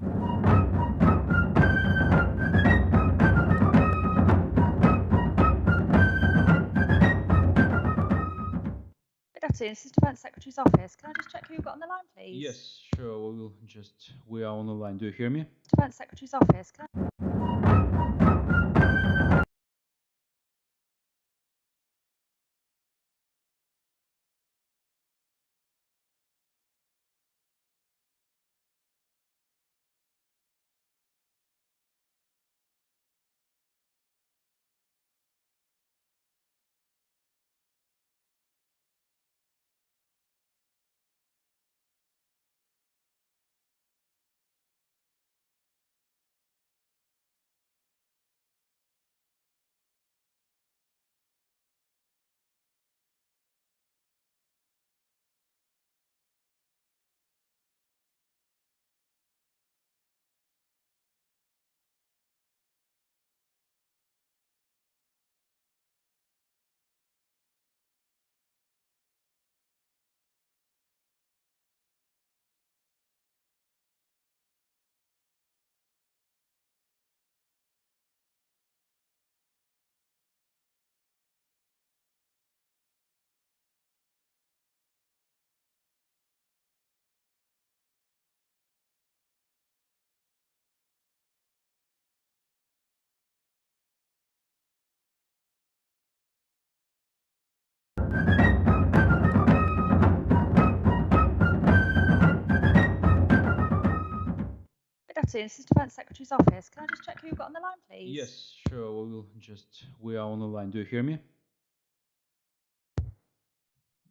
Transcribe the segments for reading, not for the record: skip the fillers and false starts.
Good afternoon, this is Defence Secretary's office. Can I just check who you've got on the line, please? Yes, sure. We are on the line. Do you hear me? Defence Secretary's office. Can I... Good afternoon, this is Defence Secretary's office. Can I just check who you've got on the line, please? Yes, sure. We are on the line. Do you hear me?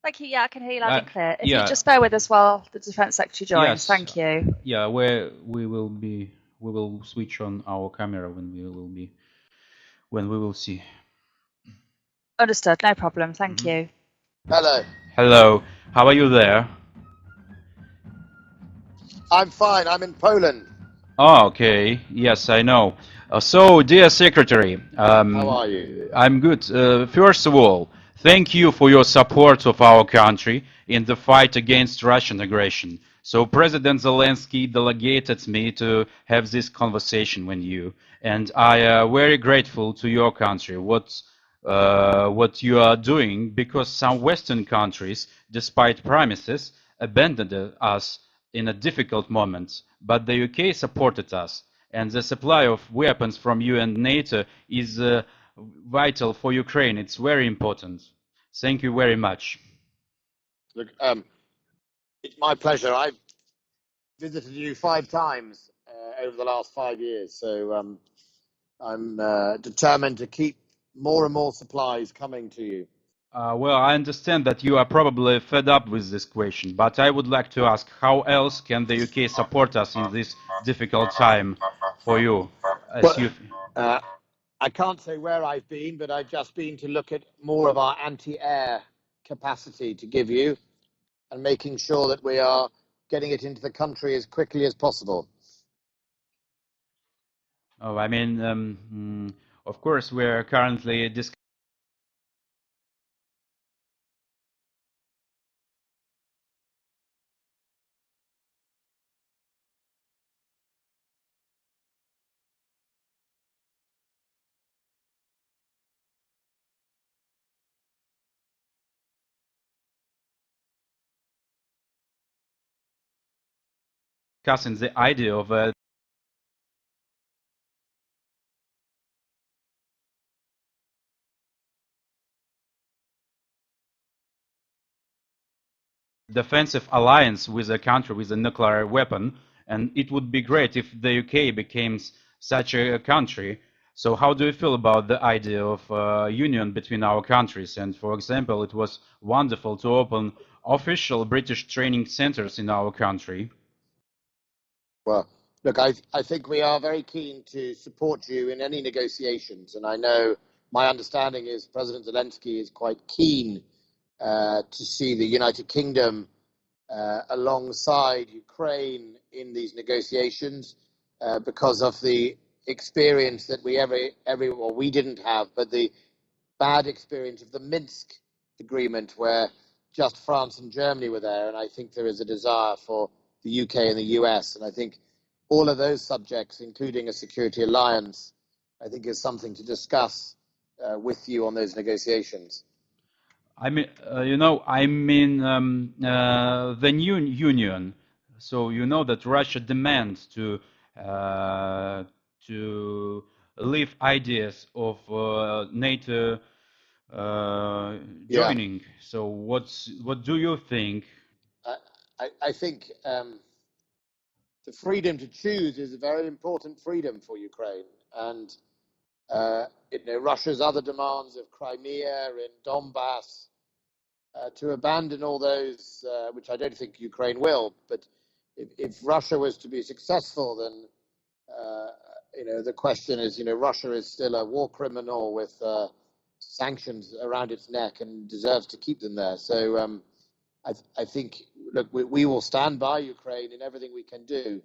Thank you. Yeah, I can hear you loud and clear. If yeah. you just bear with us while the Defence Secretary joins. Yes. Thank you. Yeah, we will switch on our camera when we will see. Understood. No problem. Thank you. Hello. Hello. How are you there? I'm fine. I'm in Poland. Oh, okay. Yes, I know. So, dear Secretary, how are you? I'm good. First of all, thank you for your support of our country in the fight against Russian aggression. So, President Zelensky delegated me to have this conversation with you, and I am very grateful to your country what you are doing, because some Western countries, despite promises, abandoned us in a difficult moment, but the UK supported us, and the supply of weapons from you and NATO is vital for Ukraine. It's very important. Thank you very much. Look, it's my pleasure. I've visited you 5 times over the last 5 years, so I'm determined to keep more and more supplies coming to you. Well, I understand that you are probably fed up with this question, but I would like to ask, how else can the UK support us in this difficult time for you? I can't say where I've been, but I've just been to look at more of our anti-air capacity to give you, and making sure that we are getting it into the country as quickly as possible. Oh, I mean, of course, we're currently discussing the idea of a defensive alliance with a country with a nuclear weapon, and it would be great if the UK became such a country. So how do you feel about the idea of union between our countries? And for example, it was wonderful to open official British training centers in our country. Well, look, I think we are very keen to support you in any negotiations, and I know my understanding is President Zelensky is quite keen to see the United Kingdom alongside Ukraine in these negotiations because of the experience that we didn't have, but the bad experience of the Minsk agreement where just France and Germany were there, and I think there is a desire for the UK and the US, and I think all of those subjects, including a security alliance, I think is something to discuss with you on those negotiations. I mean, the new union. So you know that Russia demands to leave ideas of NATO Yeah, joining. So what do you think? I think the freedom to choose is a very important freedom for Ukraine, and Russia's other demands of Crimea and Donbass, to abandon all those, which I don't think Ukraine will, but if Russia was to be successful, then the question is, Russia is still a war criminal with sanctions around its neck and deserves to keep them there. So I think, look, we will stand by Ukraine in everything we can do.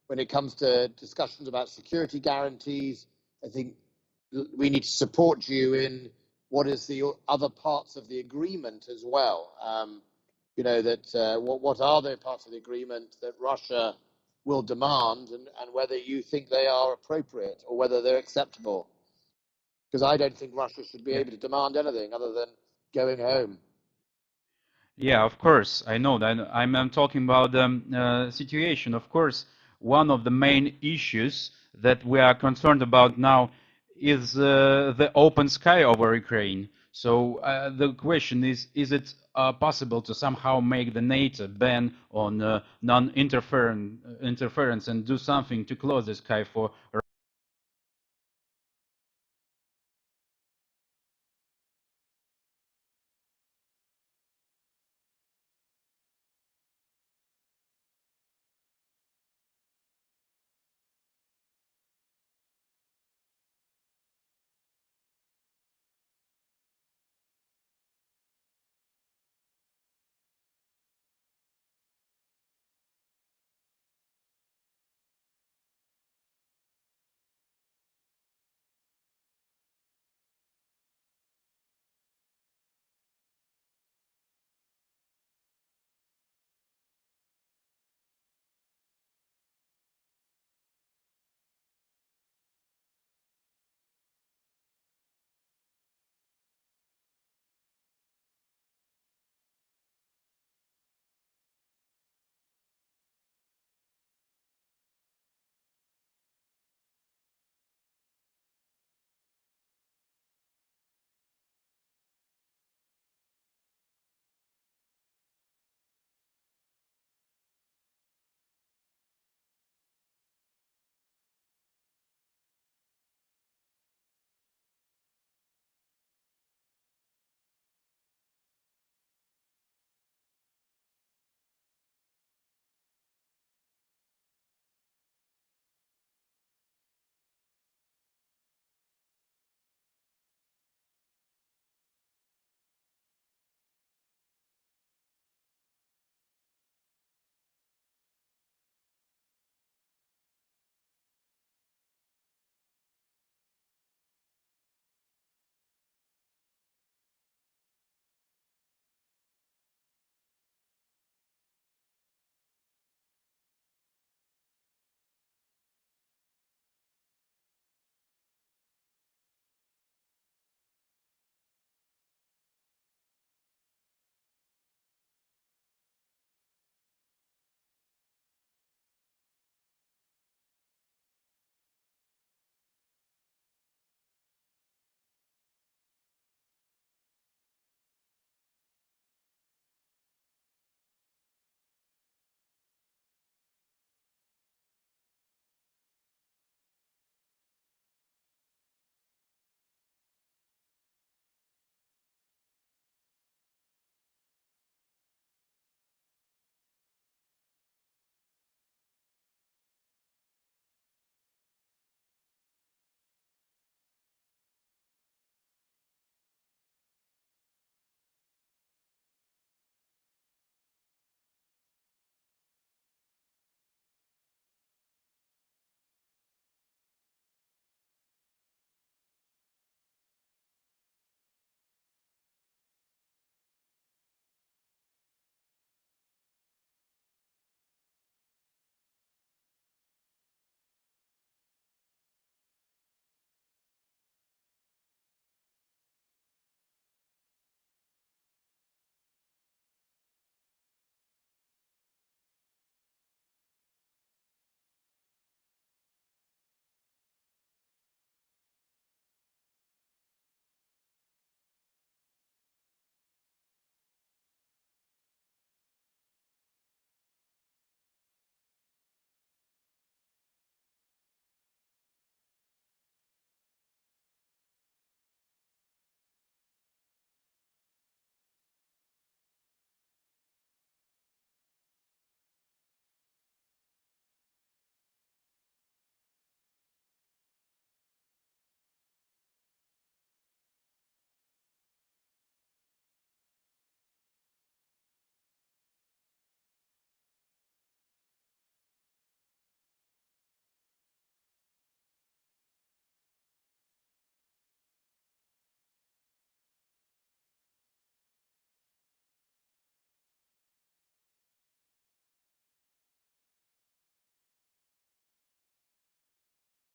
When it comes to discussions about security guarantees, I think we need to support you in what is the other parts of the agreement as well. What are the parts of the agreement that Russia will demand, and whether you think they are appropriate or whether they're acceptable. Because I don't think Russia should be Yeah. able to demand anything other than going home. Yeah, of course, I know that. I'm talking about the situation. Of course, one of the main issues that we are concerned about now is the open sky over Ukraine. So the question is it possible to somehow make the NATO ban on interference and do something to close the sky for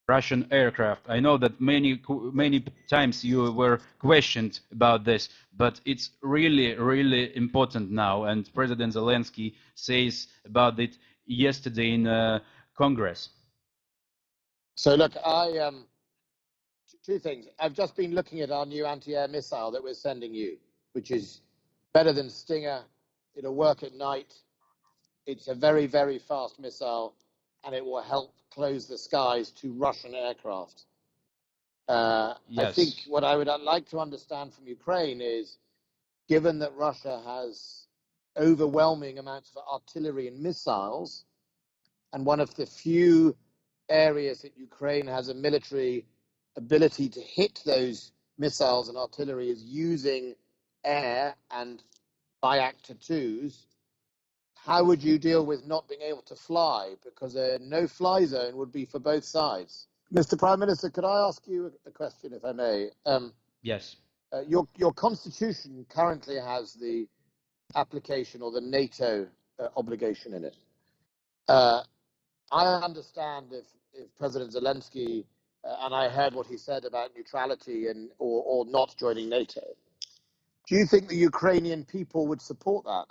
Russian aircraft. I know that many times you were questioned about this, but it's really important now. And President Zelensky says about it yesterday in Congress. So look, two things. I've just been looking at our new anti-air missile that we're sending you, which is better than Stinger. It'll work at night. It's a very fast missile, and it will help close the skies to Russian aircraft. I think Yes. what I would like to understand from Ukraine is, given that Russia has overwhelming amounts of artillery and missiles, and one of the few areas that Ukraine has a military ability to hit those missiles and artillery is using air and Bayraktar 2s, how would you deal with not being able to fly? Because a no-fly zone would be for both sides. Mr. Prime Minister, could I ask you a question, if I may? Yes. Your constitution currently has the application or the NATO obligation in it. I understand if President Zelensky, and I heard what he said about neutrality or not joining NATO. Do you think the Ukrainian people would support that?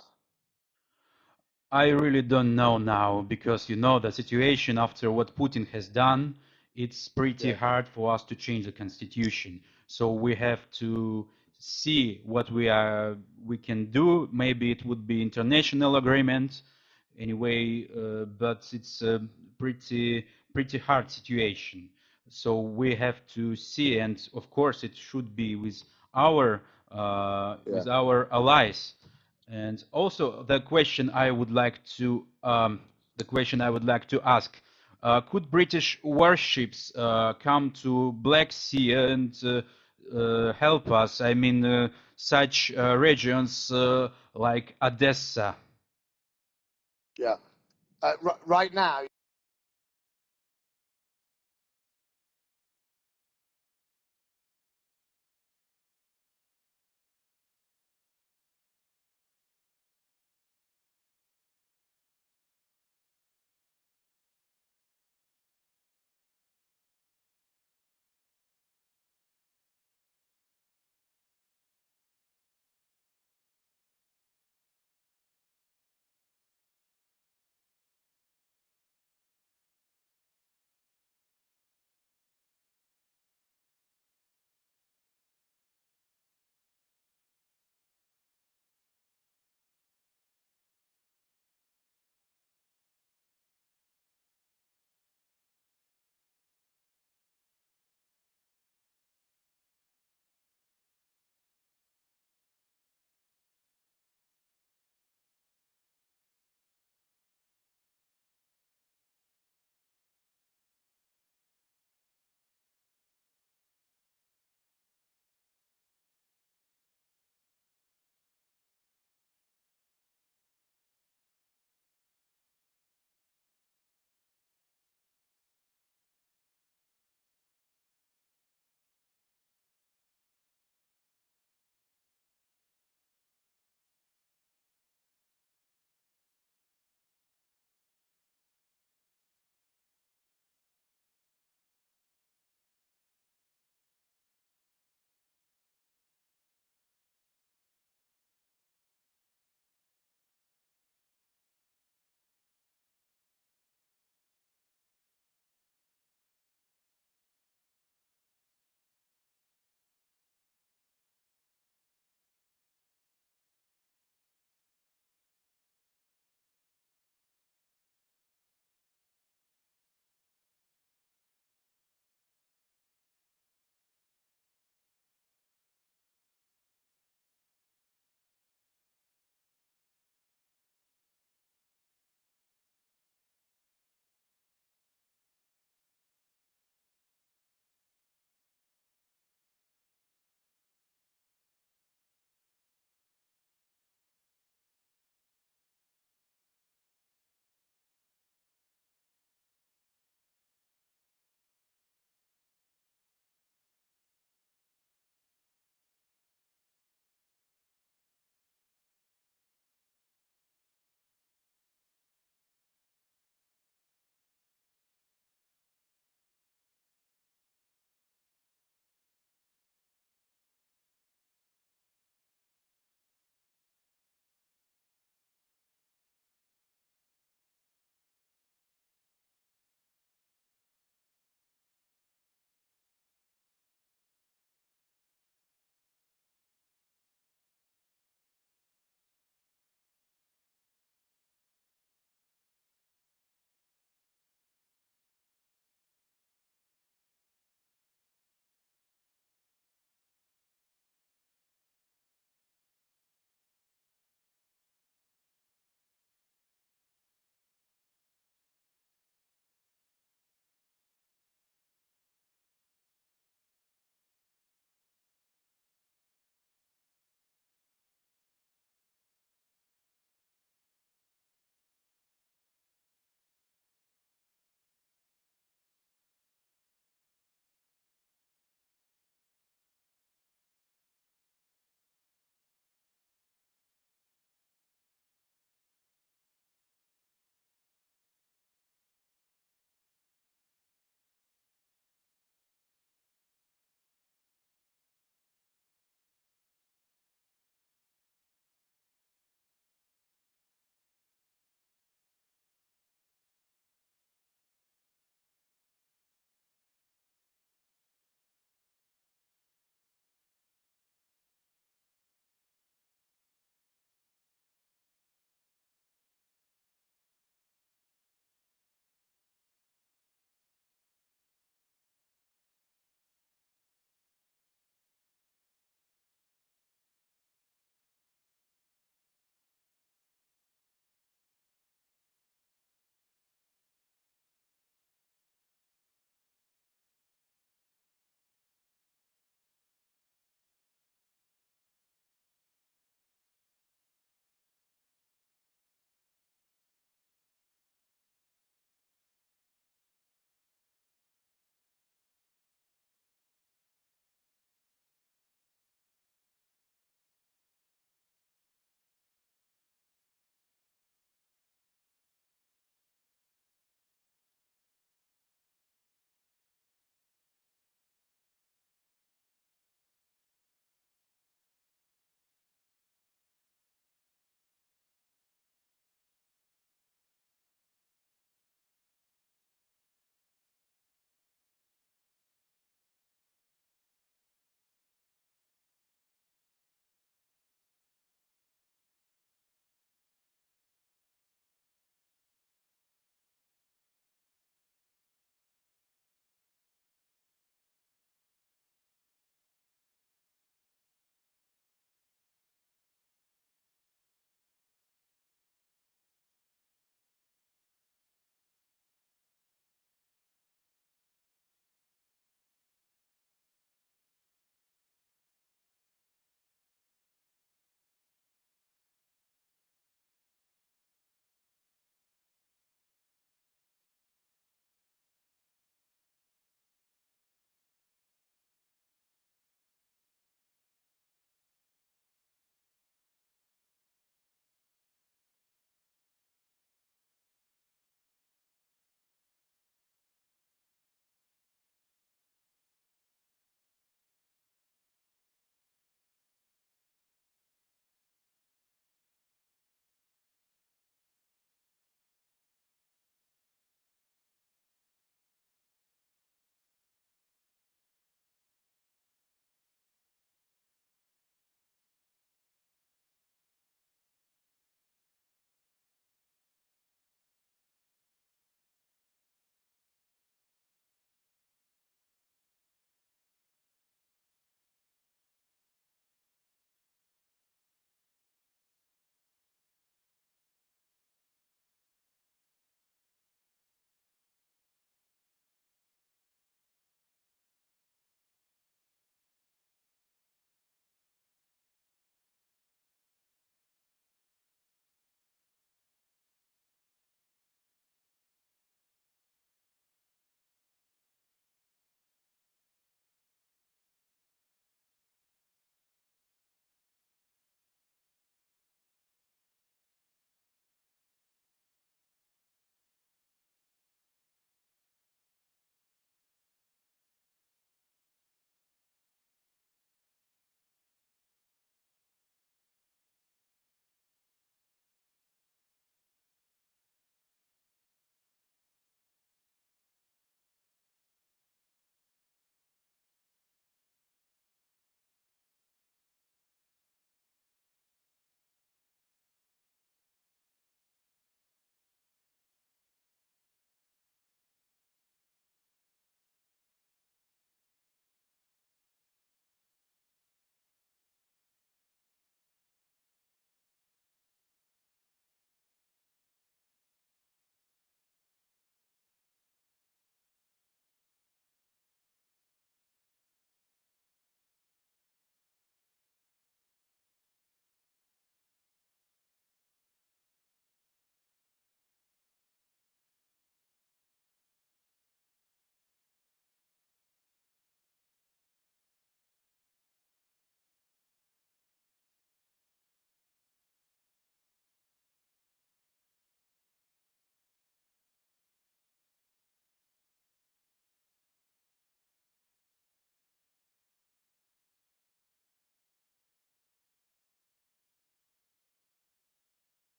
I really don't know now because you know the situation after what Putin has done, it's pretty Yeah. hard for us to change the constitution. So we have to see what we can do. Maybe it would be international agreement anyway, but it's a pretty hard situation. So we have to see, and of course it should be with Yeah. our allies. And also the question I would like to ask: could British warships come to Black Sea and help us? I mean, such regions like Odessa. Yeah. Right now,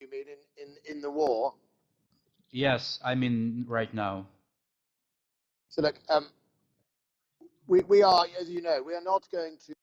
You mean in the war? Yes, I mean right now. So look, we are, as you know, we are not going to.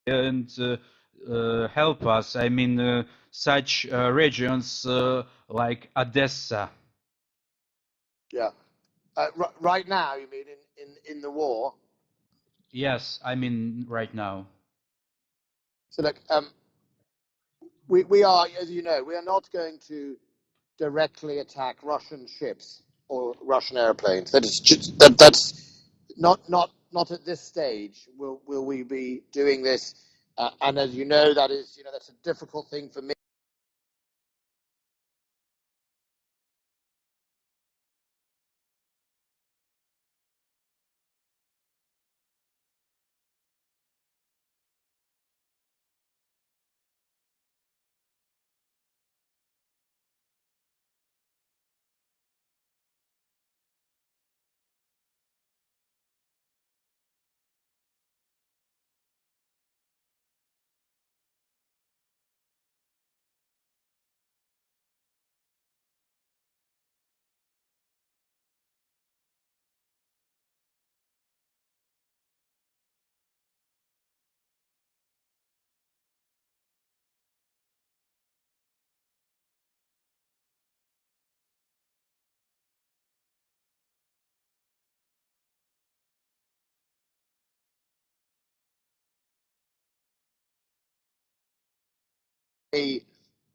And help us. I mean, such regions like Odessa. Yeah. Right now, you mean in the war? Yes, I mean right now. So look, we are, as you know, we are not going to directly attack Russian ships or Russian airplanes. That's not at this stage will we be doing this. And as you know, that's a difficult thing for me.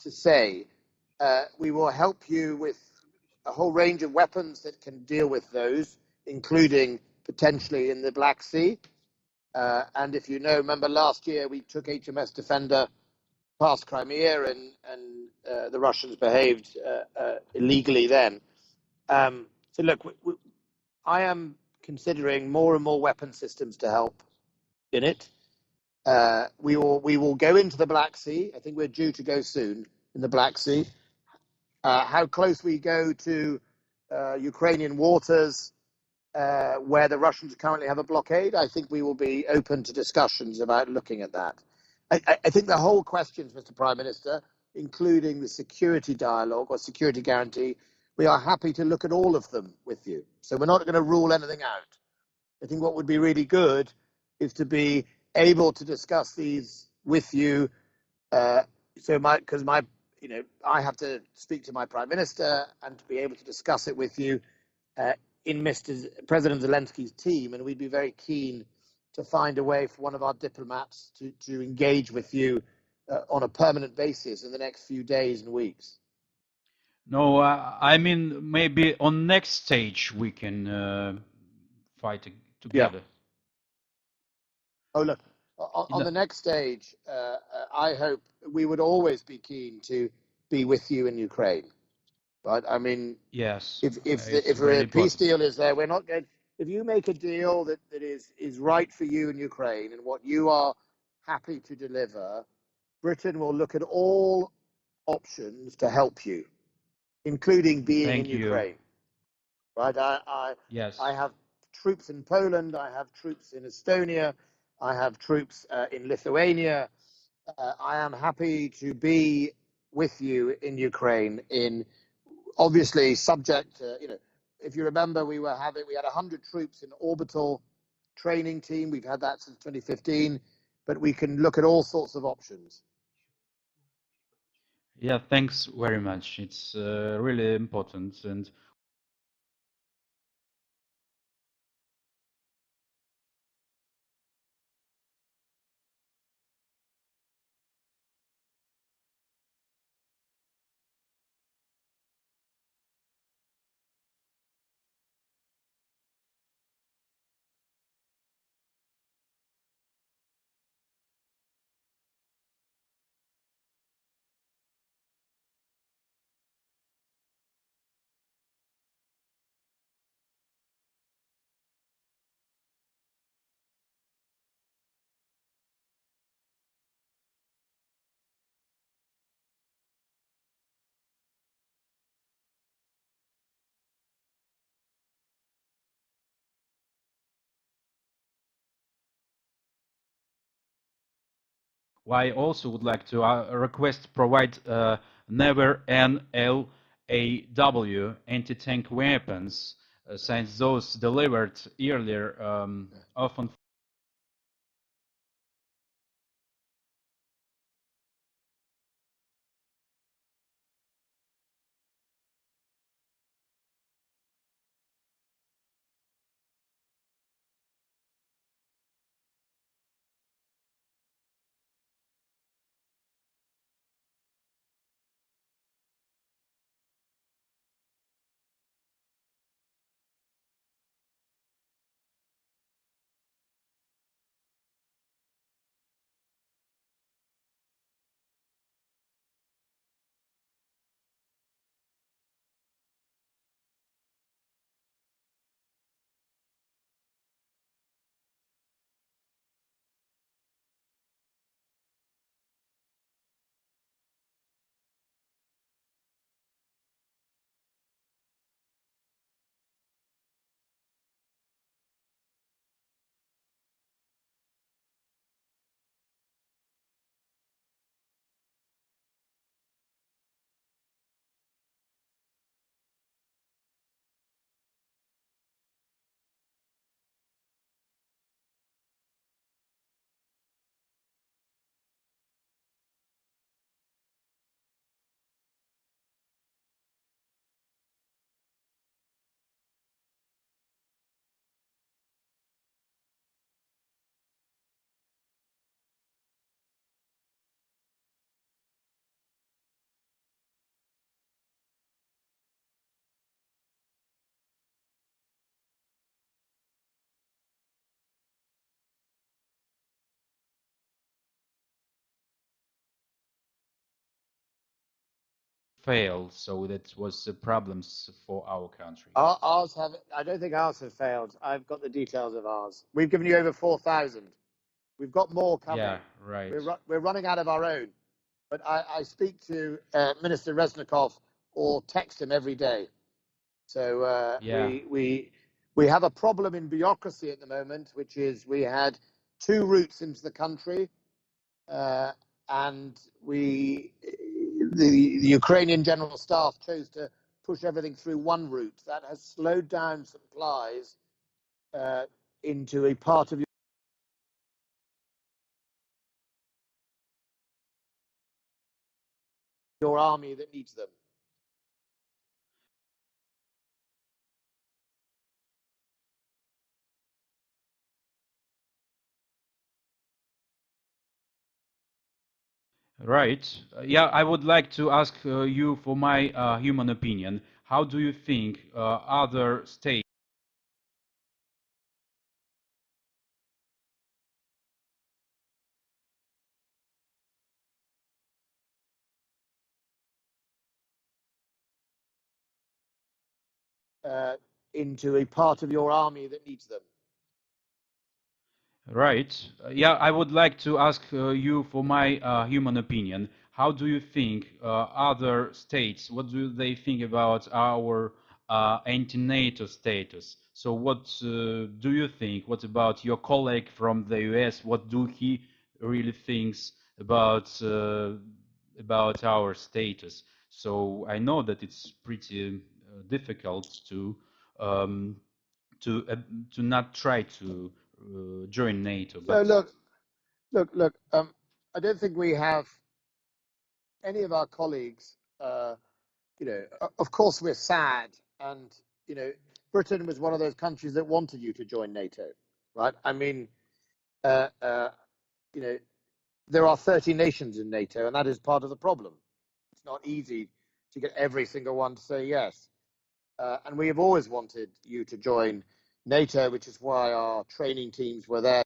To say we will help you with a whole range of weapons that can deal with those, including potentially in the Black Sea. And if you know, remember last year we took HMS Defender past Crimea, and the Russians behaved illegally then. So look, I am considering more and more weapon systems to help in it. We will go into the Black Sea. I think we're due to go soon in the Black Sea. How close we go to Ukrainian waters, where the Russians currently have a blockade, I think we will be open to discussions about looking at that. I think the whole questions, Mr. Prime Minister, including the security dialogue or security guarantee, we are happy to look at all of them with you. So we're not going to rule anything out. I think what would be really good is to be able to discuss these with you. Because I have to speak to my Prime Minister and to be able to discuss it with you in President Zelensky's team, and we'd be very keen to find a way for one of our diplomats to engage with you on a permanent basis in the next few days and weeks. No, I mean maybe on next stage we can fight together. Yeah. Oh, look, on the next stage, I hope we would always be keen to be with you in Ukraine. Right? I mean, yes, if a peace deal is there, we're not going. If you make a deal that is right for you in Ukraine and what you are happy to deliver, Britain will look at all options to help you, including being in Ukraine. Right? Yes. I have troops in Poland. I have troops in Estonia. I have troops in Lithuania. I am happy to be with you in Ukraine. Obviously, subject to, if you remember, we had 100 troops in orbital training team. We've had that since 2015, but we can look at all sorts of options. Yeah, thanks very much. It's really important, and I also would like to request provide never NLAW anti-tank weapons, since those delivered earlier often failed, so that was problems for our country. Ours have. I don't think ours have failed. I've got the details of ours. We've given you over 4,000. We've got more coming. Yeah, right. We're running out of our own. But I speak to Minister Reznikov or text him every day. So Yeah. we have a problem in bureaucracy at the moment, which is we had 2 routes into the country, and the Ukrainian General Staff chose to push everything through 1 route. That has slowed down supplies into a part of your army that needs them. Right. Yeah, I would like to ask you for my human opinion. How do you think other states Into a part of your army that needs them. Right. Yeah, I would like to ask you for my human opinion. How do you think other states, what do they think about our anti-NATO status? So what do you think? What about your colleague from the US? What do he really thinks about our status? So I know that it's pretty difficult um, to to not try to join NATO. So But look. I don't think we have any of our colleagues. Of course, we're sad, and Britain was one of those countries that wanted you to join NATO, right? I mean, uh, uh, you know, there are 30 nations in NATO, and that is part of the problem. It's not easy to get every single one to say yes. And we have always wanted you to join NATO, which is why our training teams were there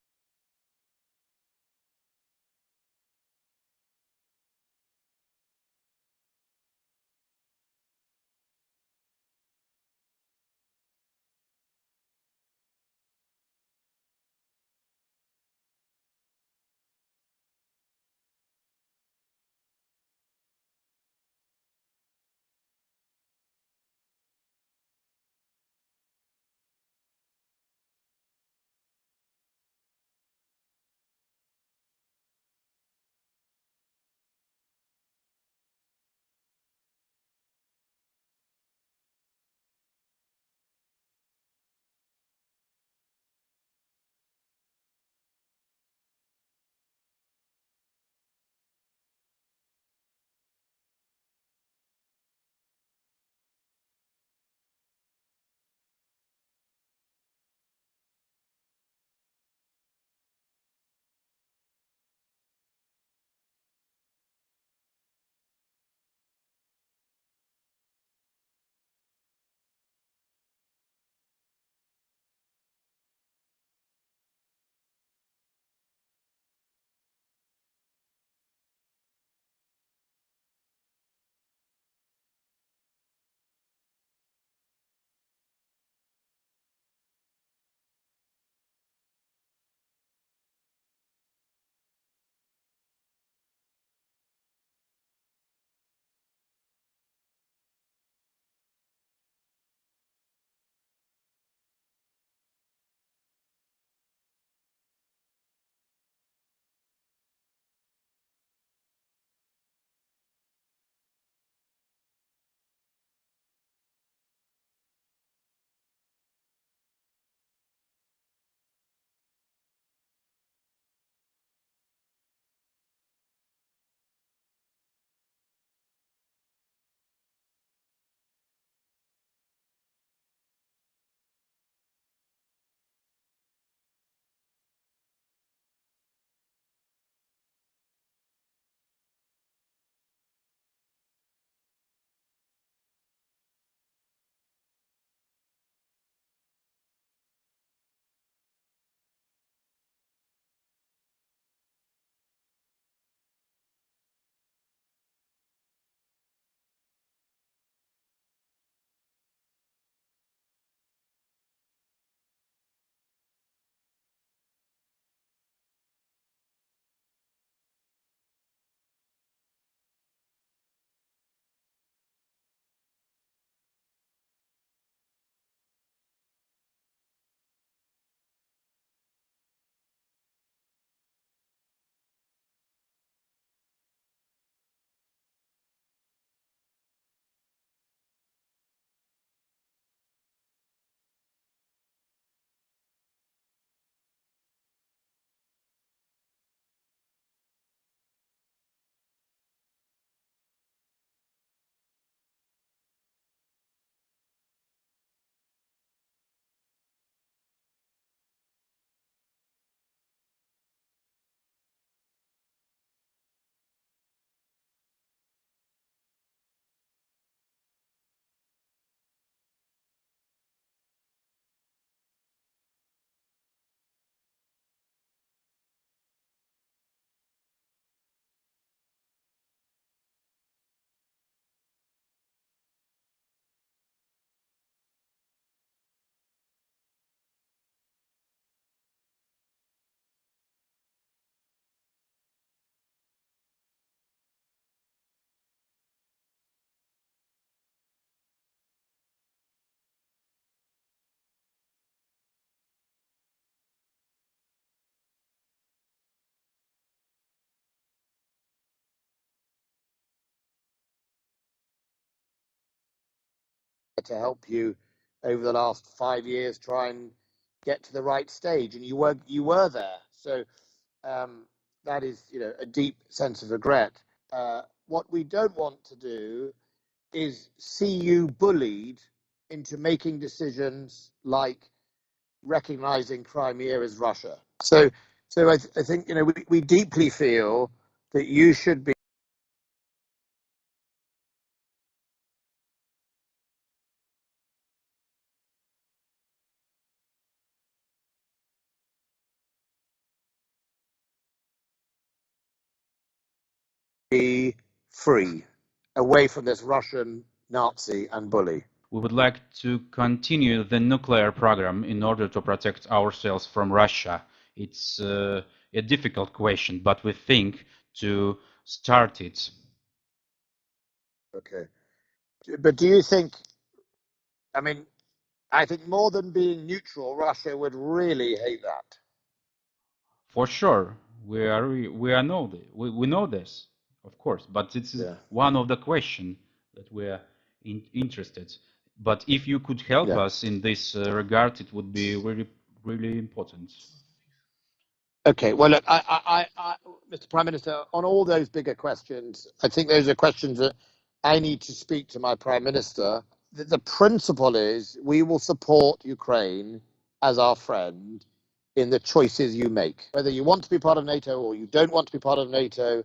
to help you over the last 5 years try and get to the right stage, and you were there. So that is, a deep sense of regret. What we don't want to do is see you bullied into making decisions like recognizing Crimea as Russia. So I think we deeply feel that you should be free, away from this Russian Nazi and bully. We would like to continue the nuclear program in order to protect ourselves from Russia. It's a difficult question, but we think to start it. Okay. But do you think, I think more than being neutral, Russia would really hate that. For sure, we know this, of course, but it's one of the question that we are interested. But if you could help us in this regard, it would be really important. Okay, well, look, Mr. Prime Minister, on all those bigger questions, I think those are questions that I need to speak to my Prime Minister. The principle is we will support Ukraine as our friend in the choices you make. Whether you want to be part of NATO or you don't want to be part of NATO,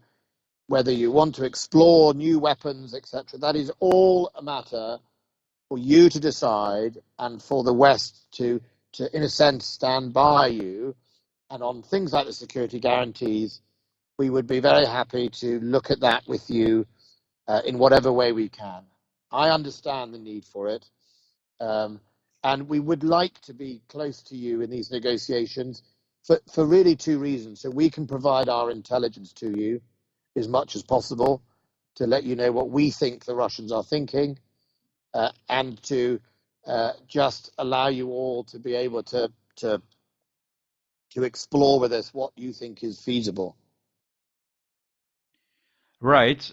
whether you want to explore new weapons, etc., that is all a matter for you to decide and for the West to in a sense, stand by you. And on things like the security guarantees, we would be very happy to look at that with you in whatever way we can. I understand the need for it. And we would like to be close to you in these negotiations for really two reasons. So we can provide our intelligence to you as much as possible to let you know what we think the Russians are thinking, and to just allow you all to be able to explore with us what you think is feasible. Right.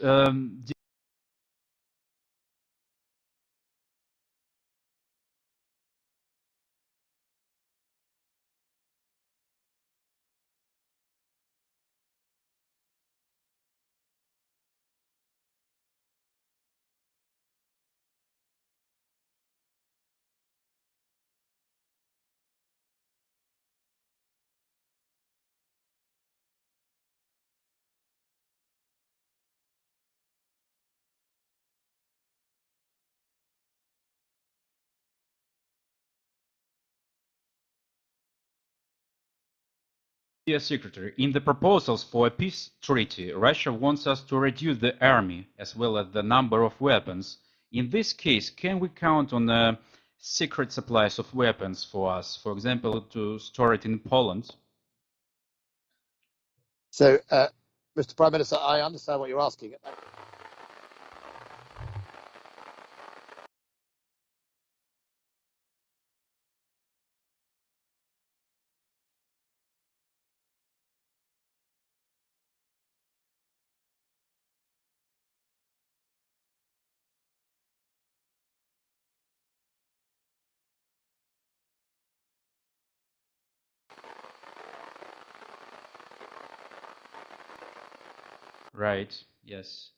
Dear Secretary, in the proposals for a peace treaty, Russia wants us to reduce the army as well as the number of weapons. In this case, can we count on secret supplies of weapons for us, for example, to store it in Poland? So, Mr. Prime Minister, I understand what you're asking. Right, yes.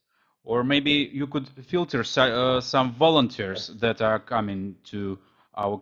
Or maybe you could filter some volunteers that are coming to our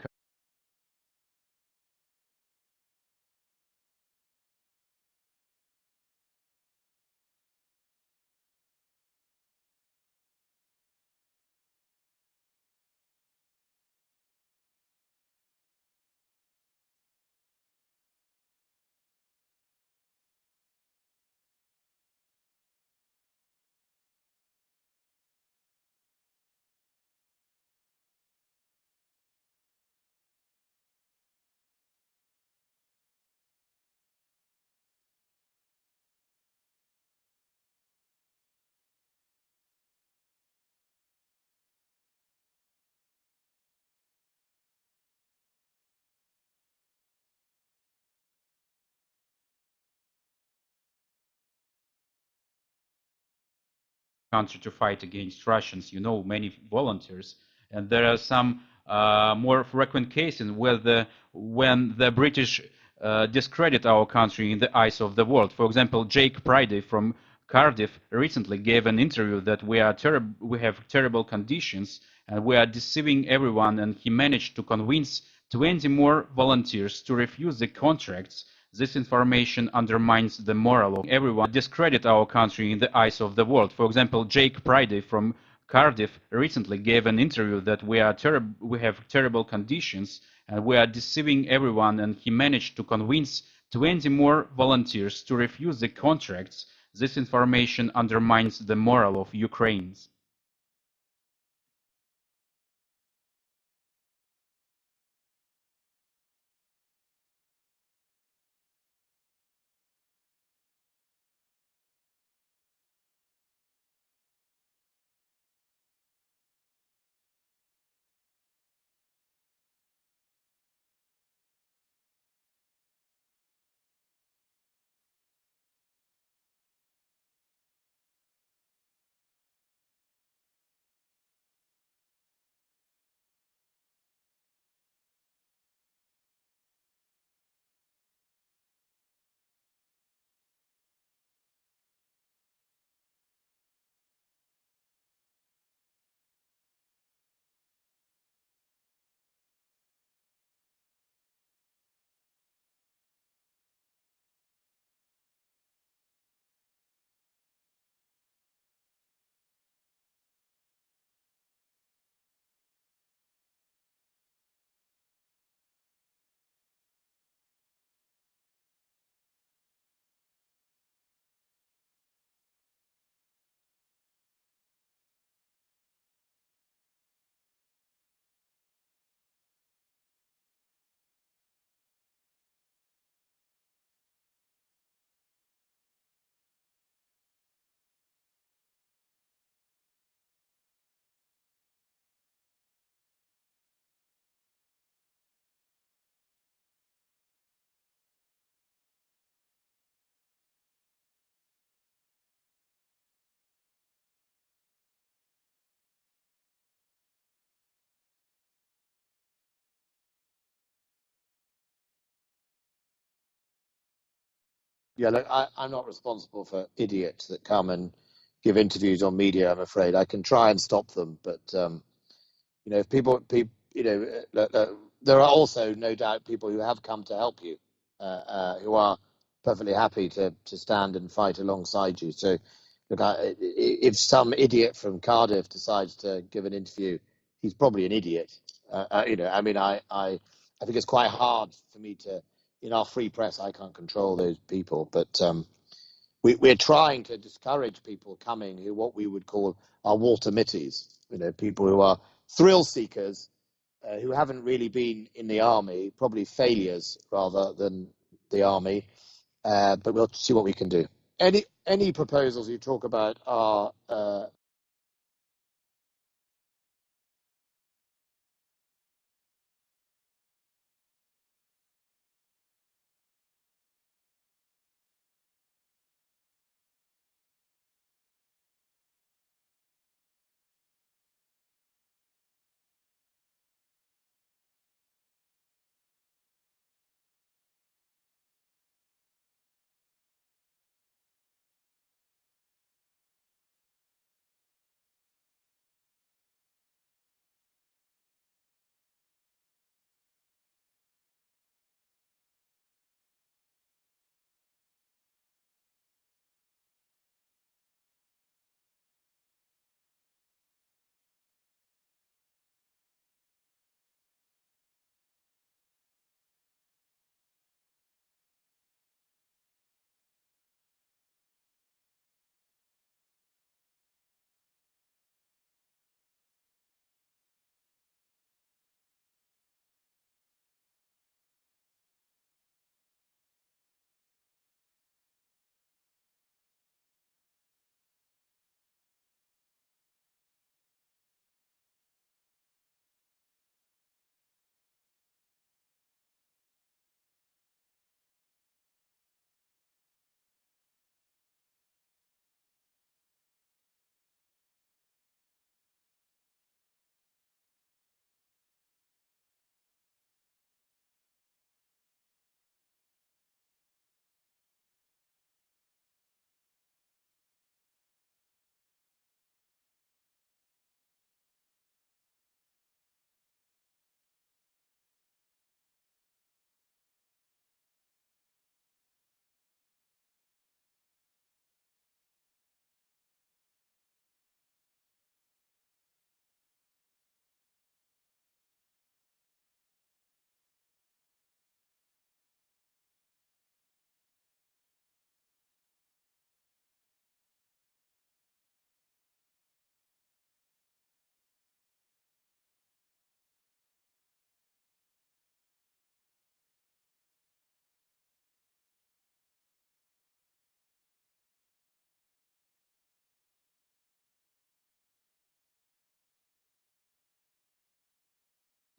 country to fight against Russians. You know, many volunteers, And there are some more frequent cases when the British discredit our country in the eyes of the world. For example, Jake Priday from Cardiff recently gave an interview that we have terrible conditions and we are deceiving everyone, and he managed to convince 20 more volunteers to refuse the contracts. This information undermines the moral of everyone, discredit our country in the eyes of the world. For example, Jake Priday from Cardiff recently gave an interview that we have terrible conditions and we are deceiving everyone, and he managed to convince 20 more volunteers to refuse the contracts. This information undermines the moral of Ukrainians. Yeah, look, I'm not responsible for idiots that come and give interviews on media. I'm afraid I can try and stop them, but if people, there are also no doubt people who have come to help you, who are perfectly happy to stand and fight alongside you. So, look, if some idiot from Cardiff decides to give an interview, he's probably an idiot. I mean, I think it's quite hard for me to, in our free press, I can't control those people, but we're trying to discourage people coming who what we would call are Walter Mitties, people who are thrill seekers, who haven't really been in the army, probably failures rather than the army, but we'll see what we can do. Any proposals you talk about are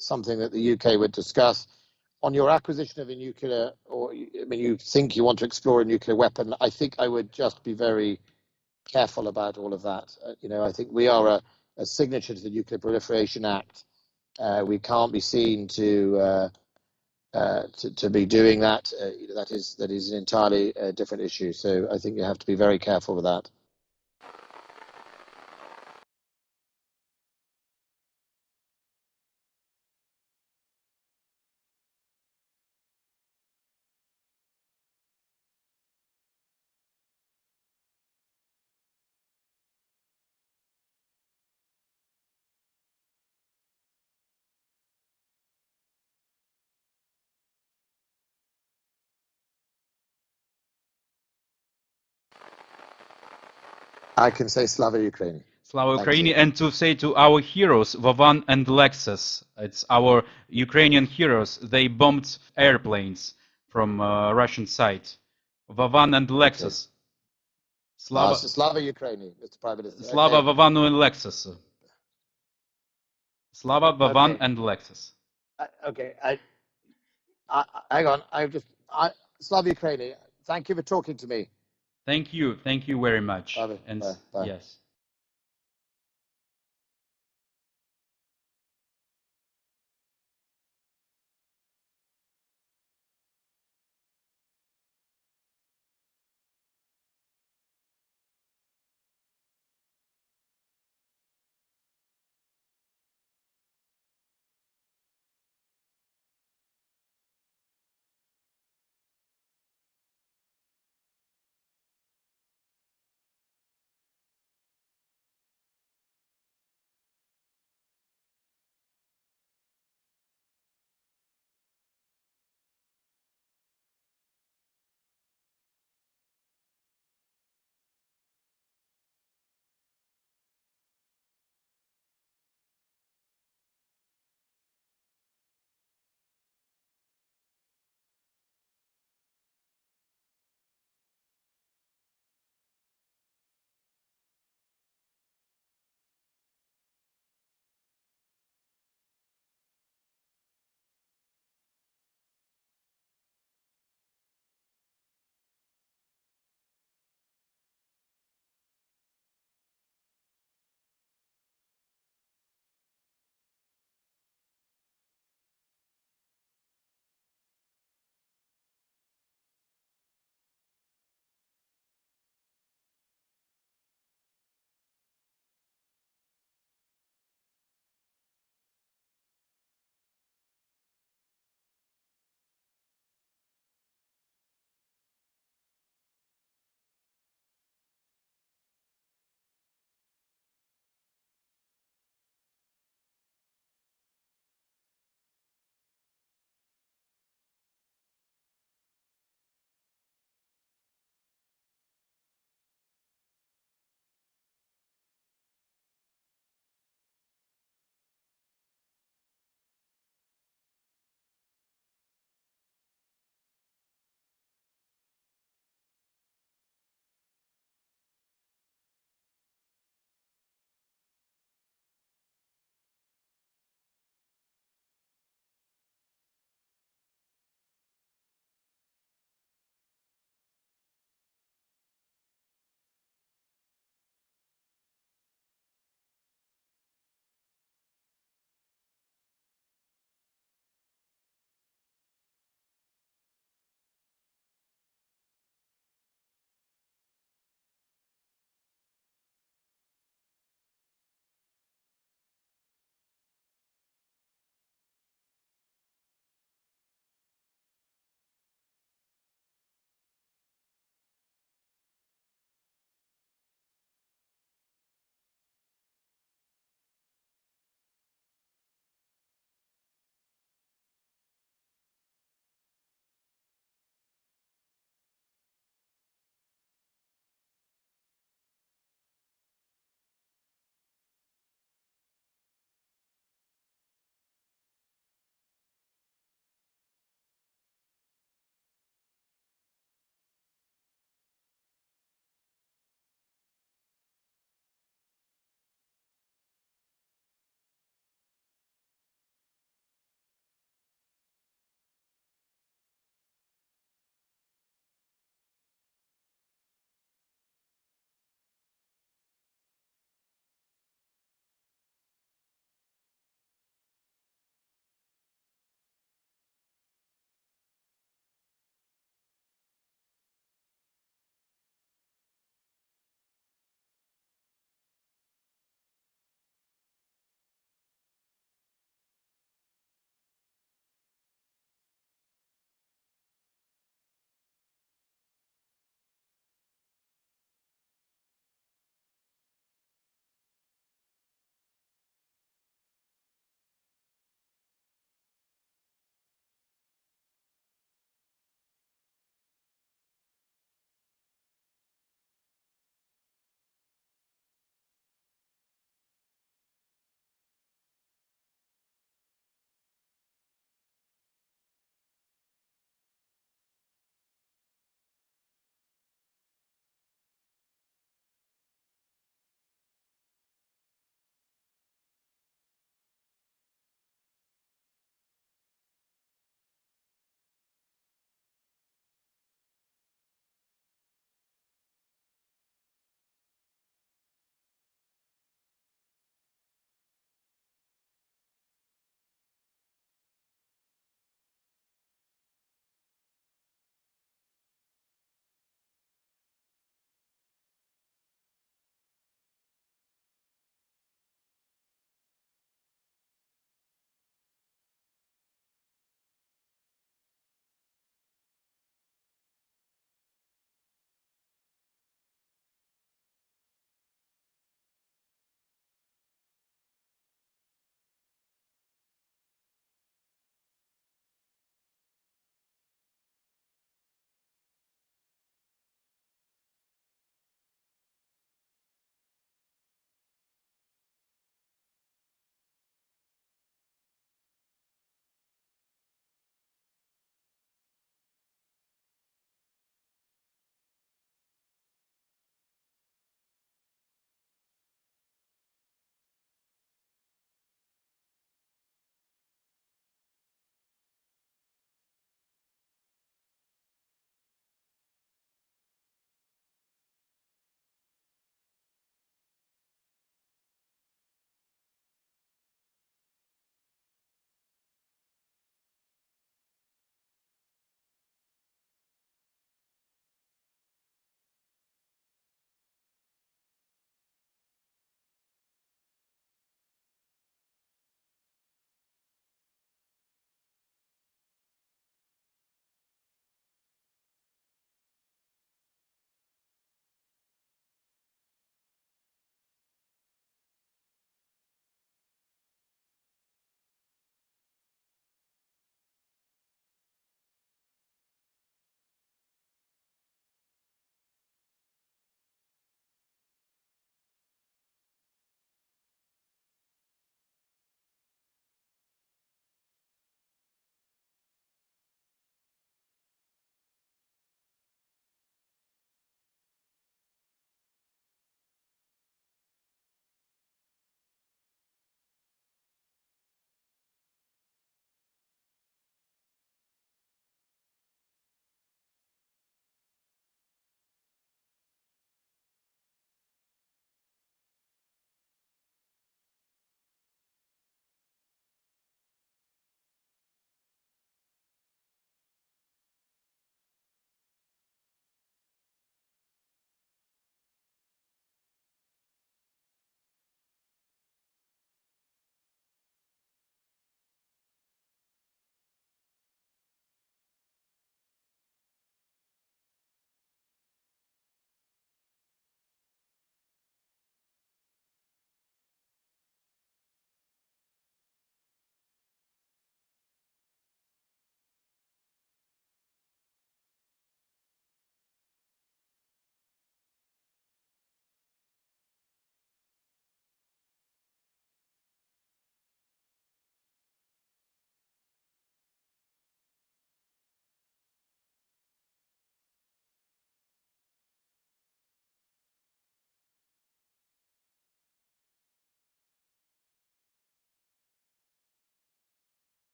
something that the UK would discuss. On your acquisition of a nuclear, or I mean, you think you want to explore a nuclear weapon, I think I would just be very careful about all of that. I think we are a signature to the Nuclear Proliferation Act. We can't be seen to be doing that. That is an entirely different issue. So I think you have to be very careful with that. I can say Slava Ukraini. Slava Thank Ukraini, you. and to say to our heroes, Vovan and Lexus, it's our Ukrainian heroes. They bombed airplanes from Russian side. Vovan and Lexus. Slava, Slava Ukraini, Mr. Prime Minister. Slava, Okay. Vovanu and Lexus. Slava, Vovan Okay. and Lexus. Okay. Hang on. Slava Ukraini. Thank you for talking to me. Thank you very much. Bye. And Bye. yes.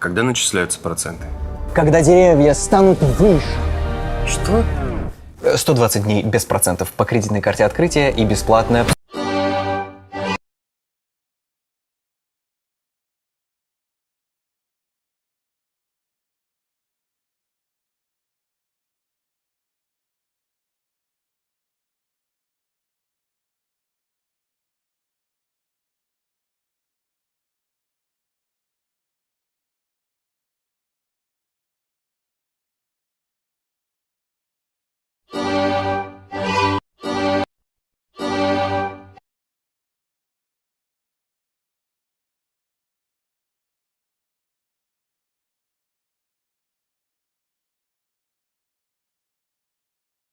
Когда начисляются проценты? Когда деревья станут выше. Что? 120 дней без процентов по кредитной карте открытия и бесплатная...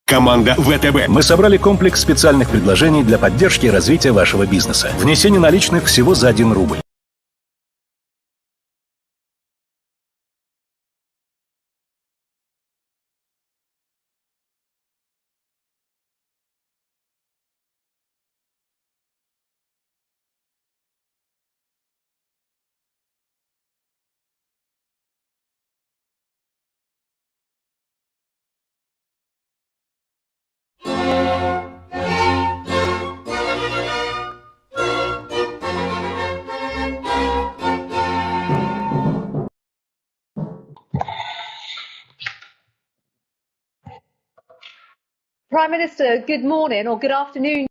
Команда ВТБ. Мы собрали комплекс специальных предложений для поддержки и развития вашего бизнеса. Внесение наличных всего за 1 рубль. Prime Minister, good morning or good afternoon.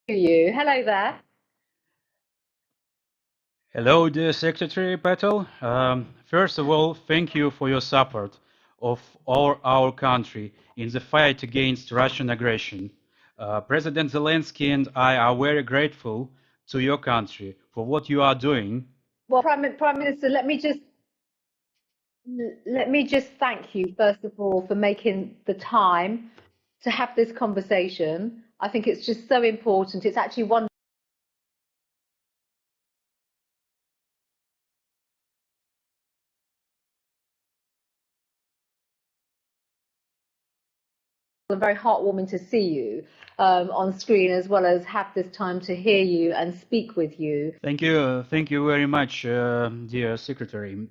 You. Hello there. Hello, dear Secretary Patel. First of all, thank you for your support of our country in the fight against Russian aggression. President Zelensky and I are very grateful to your country for what you are doing. Well, Prime Minister, let me just thank you first of all for making the time to have this conversation. I think it's just so important. It's actually one very heartwarming to see you on screen, as well as have this time to hear you and speak with you. Thank you very much, dear Secretary.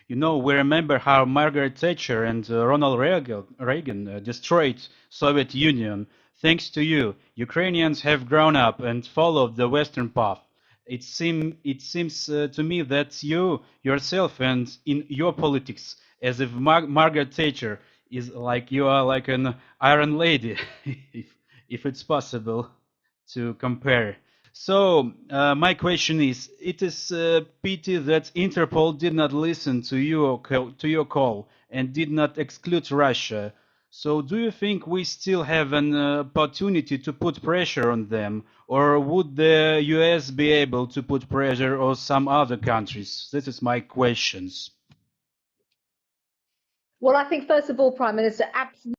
You know, we remember how Margaret Thatcher and Ronald Reagan destroyed Soviet Union. Thanks to you, Ukrainians have grown up and followed the Western path. It seems to me that you yourself and in your politics, as if Margaret Thatcher is like you are like an Iron Lady, if it's possible to compare. So my question is: it is a pity that Interpol did not listen to your call and did not exclude Russia. So do you think we still have an opportunity to put pressure on them, or would the US be able to put pressure on some other countries? This is my questions. Well, I think first of all, Prime Minister, absolutely.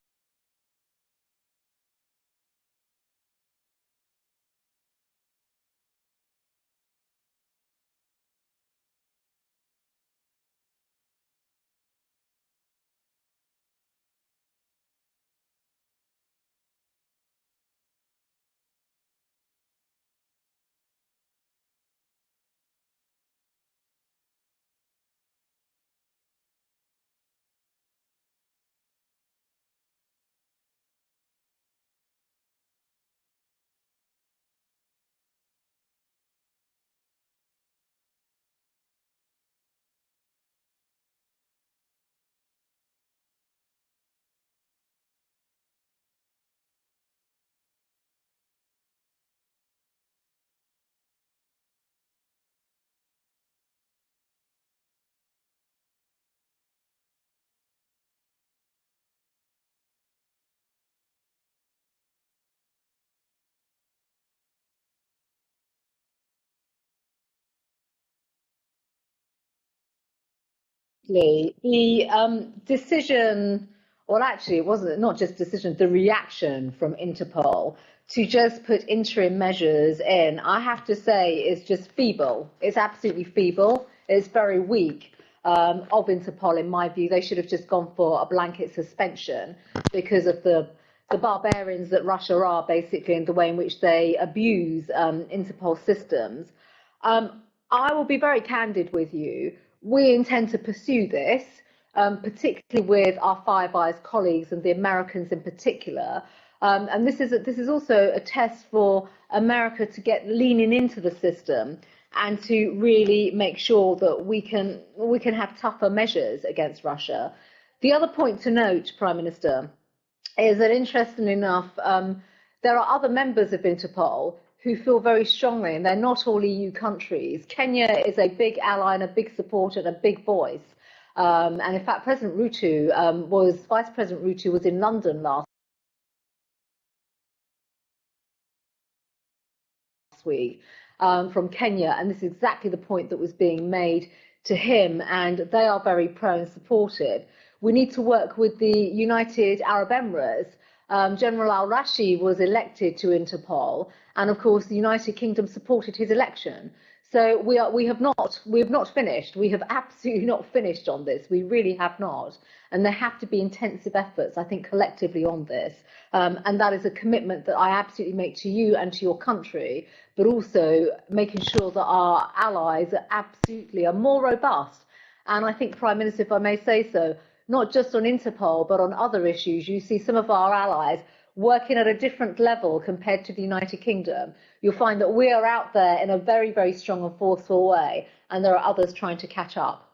The decision, or actually it wasn't not just decision, the reaction from Interpol to just put interim measures in, I have to say, is just feeble. It's absolutely feeble. It's very weak of Interpol, in my view. They should have just gone for a blanket suspension because of the barbarians that Russia are, basically, and the way in which they abuse Interpol systems. I will be very candid with you. We intend to pursue this, particularly with our Five Eyes colleagues and the Americans in particular. And this is also a test for America to get leaning into the system and to really make sure that we can have tougher measures against Russia. The other point to note, Prime Minister, is that interestingly enough, there are other members of Interpol who feel very strongly, and they're not all EU countries. Kenya is a big ally and a big supporter and a big voice. And in fact, Vice President Ruto was in London last week from Kenya, and this is exactly the point that was being made to him, and they are very pro and supportive. We need to work with the United Arab Emirates. General al-Rashi was elected to Interpol, and of course the United Kingdom supported his election. So we have not finished. We have absolutely not finished on this. We really have not. And there have to be intensive efforts, I think, collectively on this. And that is a commitment that I absolutely make to you and to your country, but also making sure that our allies are more robust. And I think, Prime Minister, if I may say so, not just on Interpol, but on other issues, you see some of our allies working at a different level compared to the United Kingdom. You'll find that we are out there in a very, very strong and forceful way, and there are others trying to catch up.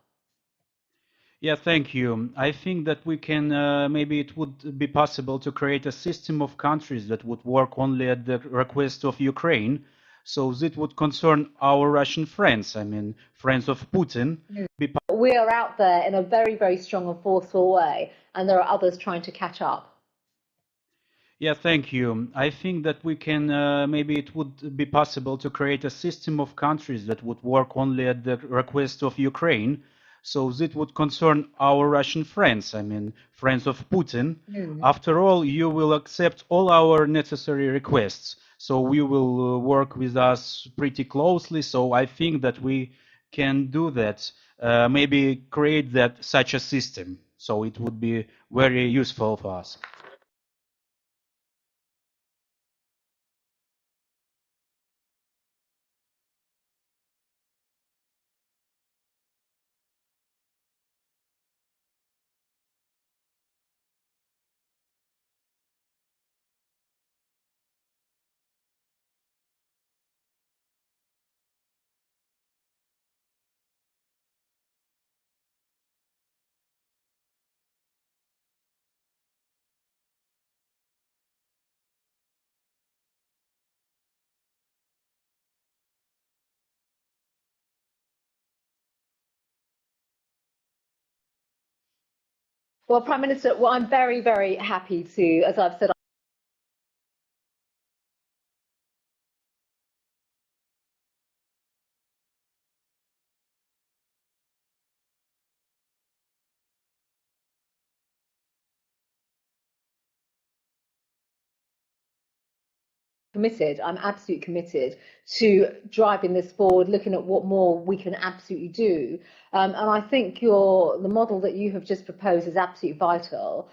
Yeah, thank you. I think that we can, maybe it would be possible to create a system of countries that would work only at the request of Ukraine. So that would concern our Russian friends, I mean, friends of Putin. We are out there in a very, very strong and forceful way, and there are others trying to catch up. Yeah, thank you. I think that we can, maybe it would be possible to create a system of countries that would work only at the request of Ukraine. So that would concern our Russian friends, I mean, friends of Putin. Mm. After all, you will accept all our necessary requests. So we will work with us pretty closely. So I think that we can do that, maybe create that such a system. So it would be very useful for us. Well, Prime Minister, well, I'm very, very happy to, as I've said, committed. I'm absolutely committed to driving this forward, looking at what more we can absolutely do. And I think the model that you have just proposed is absolutely vital,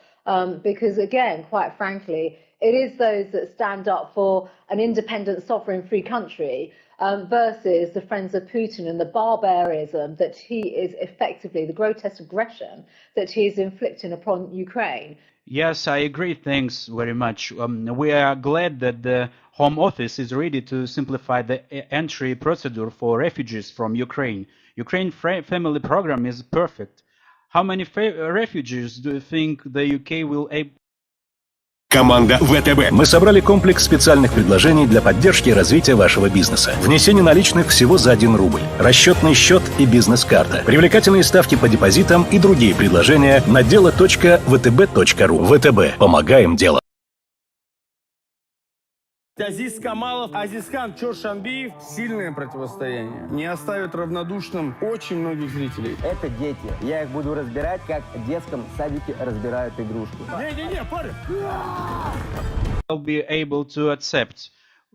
because again, quite frankly, it is those that stand up for an independent, sovereign, free country versus the friends of Putin and the barbarism that he is effectively, the grotesque aggression that he is inflicting upon Ukraine. Yes, I agree. Thanks very much. We are glad that the Home Office is ready to simplify the entry procedure for refugees from Ukraine. Ukraine family program is perfect. How many refugees do you think the UK will Команда ВТБ. Мы собрали комплекс специальных предложений для поддержки и развития вашего бизнеса. Внесение наличных всего за 1 рубль. Расчетный счет и бизнес-карта. Привлекательные ставки по депозитам и другие предложения на дело.vtb.ru. ВТБ. Помогаем делу. Азиз Камалов, Азизхан Чоршанбиев. Сильное противостояние. Не оставит равнодушным очень многих зрителей. Это дети. Я их буду разбирать, как в детском садике разбирают игрушку. Не-не-не, парень! will be able to accept?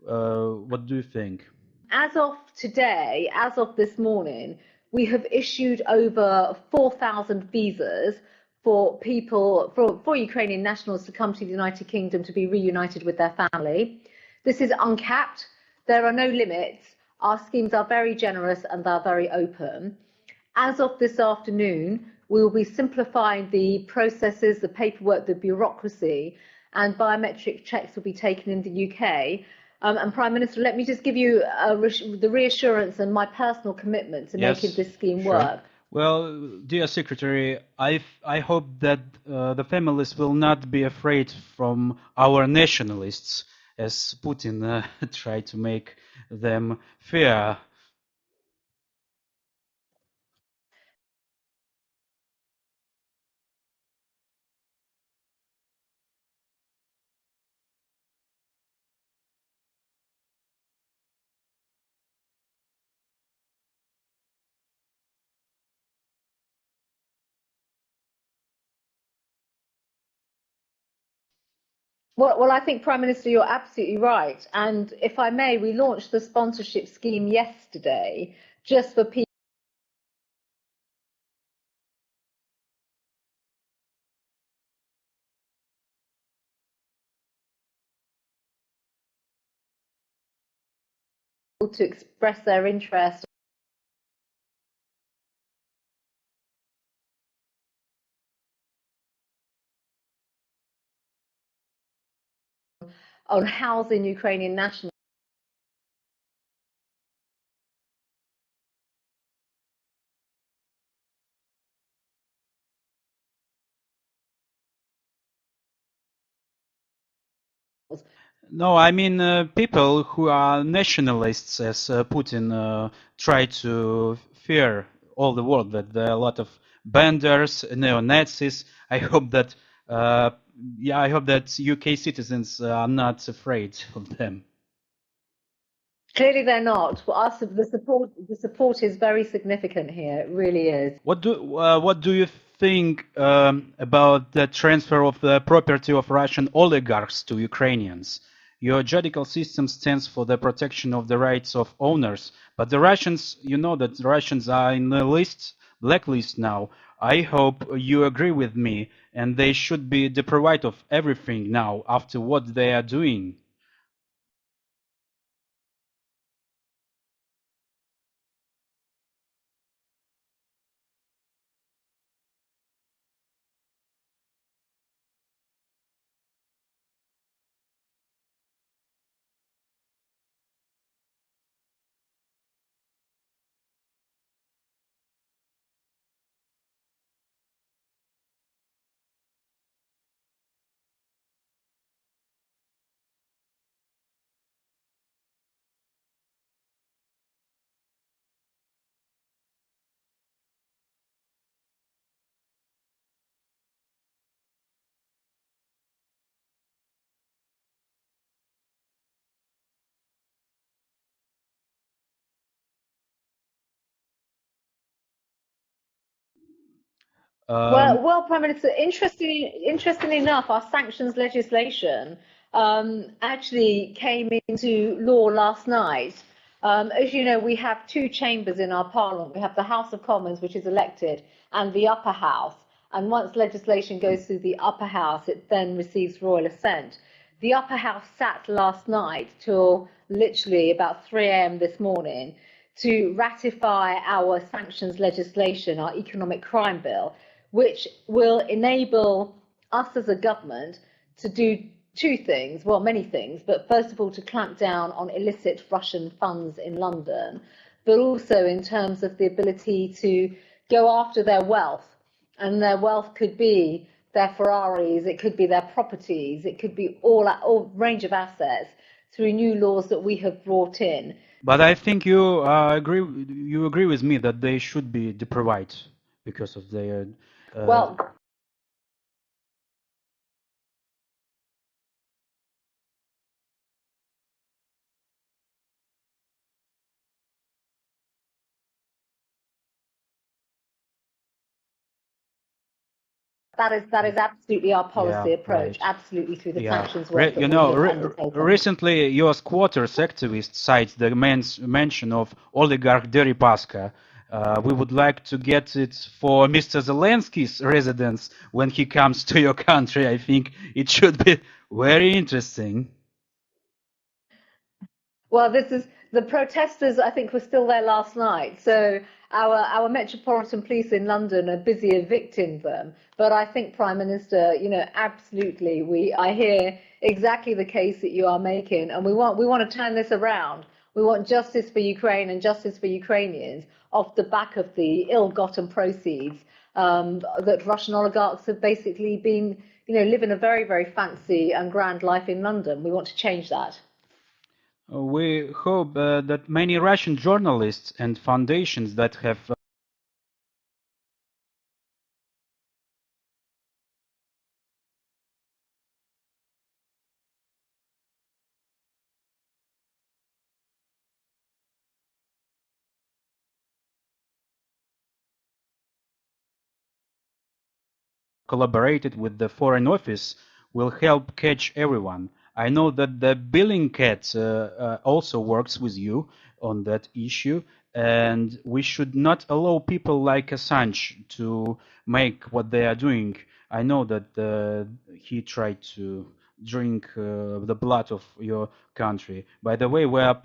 What do you think? As of today, as of this morning, we have issued over 4,000 visas for people, for Ukrainian nationals to come to the United Kingdom to be reunited with their family. This is uncapped. There are no limits. Our schemes are very generous and they're very open. As of this afternoon, we will be simplifying the processes, the paperwork, the bureaucracy, and biometric checks will be taken in the UK. And Prime Minister, let me just give you the reassurance and my personal commitment to making this scheme work. Well, dear Secretary, I hope that the families will not be afraid from our nationalists, as Putin tried to make them fear. Well, I think, Prime Minister, you're absolutely right. And if I may, we launched the sponsorship scheme yesterday just for people to express their interest. On housing Ukrainian nationals. No, I mean people who are nationalists, as Putin tried to fear all the world, that there are a lot of banders, neo-Nazis. I hope that, I hope that UK citizens are not afraid of them. Clearly, they're not. For us, the support is very significant here. It really is. What do you think about the transfer of the property of Russian oligarchs to Ukrainians? Your judicial system stands for the protection of the rights of owners, but the Russians, you know that the Russians are in the blacklist now. I hope you agree with me, and they should be deprived of everything now after what they are doing. Well, Prime Minister, interestingly enough, our sanctions legislation actually came into law last night. As you know, we have two chambers in our parliament. We have the House of Commons, which is elected, and the upper house. And once legislation goes through the upper house, it then receives royal assent. The upper house sat last night till literally about 3 a.m. this morning to ratify our sanctions legislation, our economic crime bill, which will enable us as a government to do two things, well, many things, but first of all, to clamp down on illicit Russian funds in London, but also in terms of the ability to go after their wealth. And their wealth could be their Ferraris, it could be their properties, it could be all range of assets through new laws that we have brought in. But I think you agree with me that they should be deprived because of their Well, that is absolutely our policy approach, absolutely through the sanctions work that we have undertaken. Recently, your squatters activist cites the mention of oligarch Deripaska. We would like to get it for Mr. Zelensky's residence when he comes to your country. I think it should be very interesting. Well, this is the protesters. I think were still there last night. So our Metropolitan Police in London are busy evicting them. But I think, Prime Minister, you know, absolutely, I hear exactly the case that you are making, and we want to turn this around. We want justice for Ukraine and justice for Ukrainians off the back of the ill-gotten proceeds that Russian oligarchs have basically been, you know, living a very, very fancy and grand life in London. We want to change that. We hope that many Russian journalists and foundations that have collaborated with the Foreign Office will help catch everyone. I know that the Bellingcat also works with you on that issue, and we should not allow people like Assange to make what they are doing. I know that he tried to drink the blood of your country. By the way, we are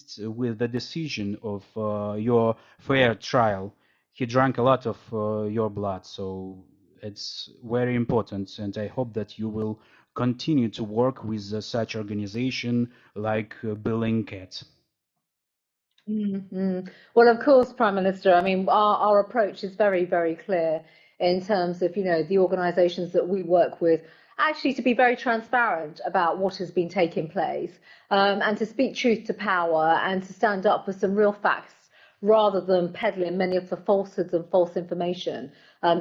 pleased with the decision of your fair trial. He drank a lot of your blood, so it's very important, and I hope that you will continue to work with such organization like Bellingcat. Well, of course, Prime Minister. I mean, our approach is very, very clear in terms of, the organisations that we work with, actually to be very transparent about what has been taking place, and to speak truth to power and to stand up for some real facts rather than peddling many of the falsehoods and false information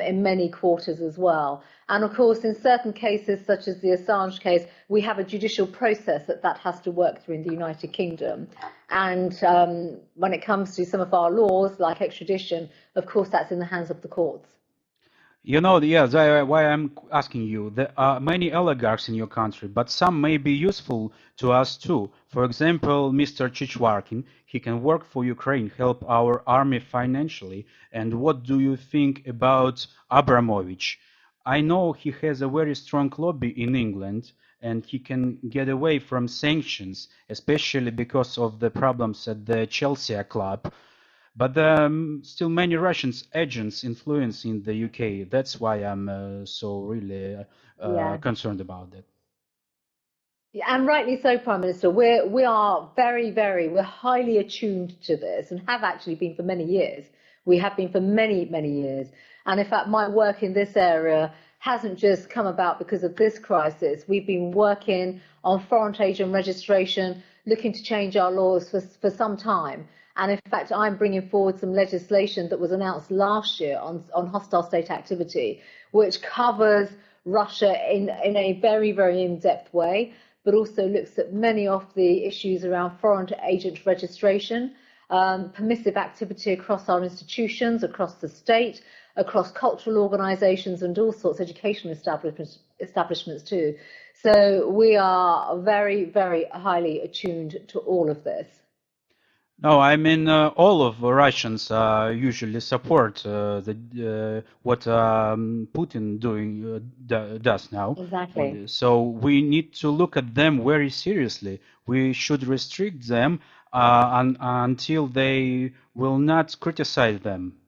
in many quarters as well. And of course, in certain cases, such as the Assange case, we have a judicial process that has to work through in the United Kingdom. And when it comes to some of our laws, like extradition, of course, that's in the hands of the courts. That's why I'm asking you. There are many oligarchs in your country, but some may be useful to us too. For example, Mr. Chichwarkin, he can work for Ukraine, help our army financially. And what do you think about Abramovich? I know he has a very strong lobby in England, and he can get away from sanctions, especially because of the problems at the Chelsea club. But there are still many Russian agents influence in the UK. That's why I'm so really concerned about that. Yeah, and rightly so, Prime Minister. We are we're highly attuned to this and have actually been for many years. We have been for many, many years. And in fact, my work in this area hasn't just come about because of this crisis. We've been working on foreign agent registration, looking to change our laws for some time. And in fact, I'm bringing forward some legislation that was announced last year on hostile state activity, which covers Russia in a very, very in-depth way, but also looks at many of the issues around foreign agent registration, permissive activity across our institutions, across the state, across cultural organisations and all sorts of educational establishments too. So we are very, very highly attuned to all of this. No, I mean all of Russians usually support what Putin does now. Exactly. So we need to look at them very seriously. We should restrict them until they will not criticize them.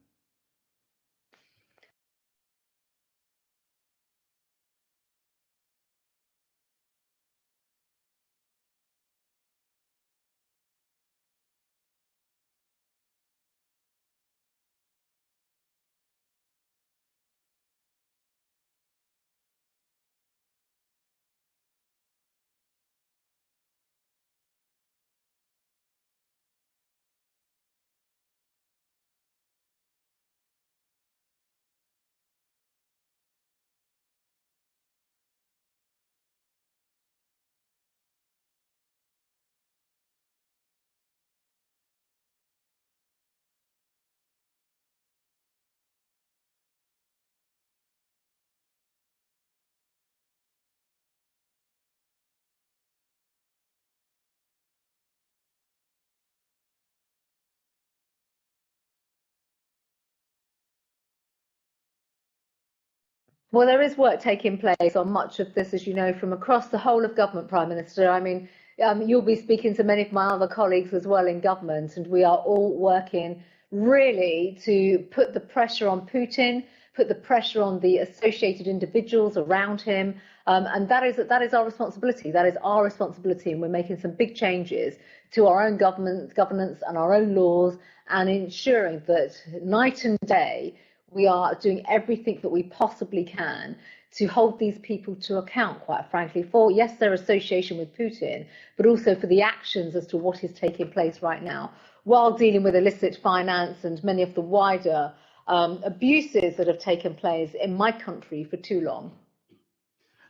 Well, there is work taking place on much of this, as you know, from across the whole of government, Prime Minister. I mean, you'll be speaking to many of my other colleagues as well in government, and we are all working really to put the pressure on Putin, put the pressure on the associated individuals around him, and that is our responsibility. That is our responsibility, and we're making some big changes to our own governance and our own laws, and ensuring that night and day we are doing everything that we possibly can to hold these people to account, quite frankly, for, yes, their association with Putin, but also for the actions as to what is taking place right now, while dealing with illicit finance and many of the wider abuses that have taken place in my country for too long.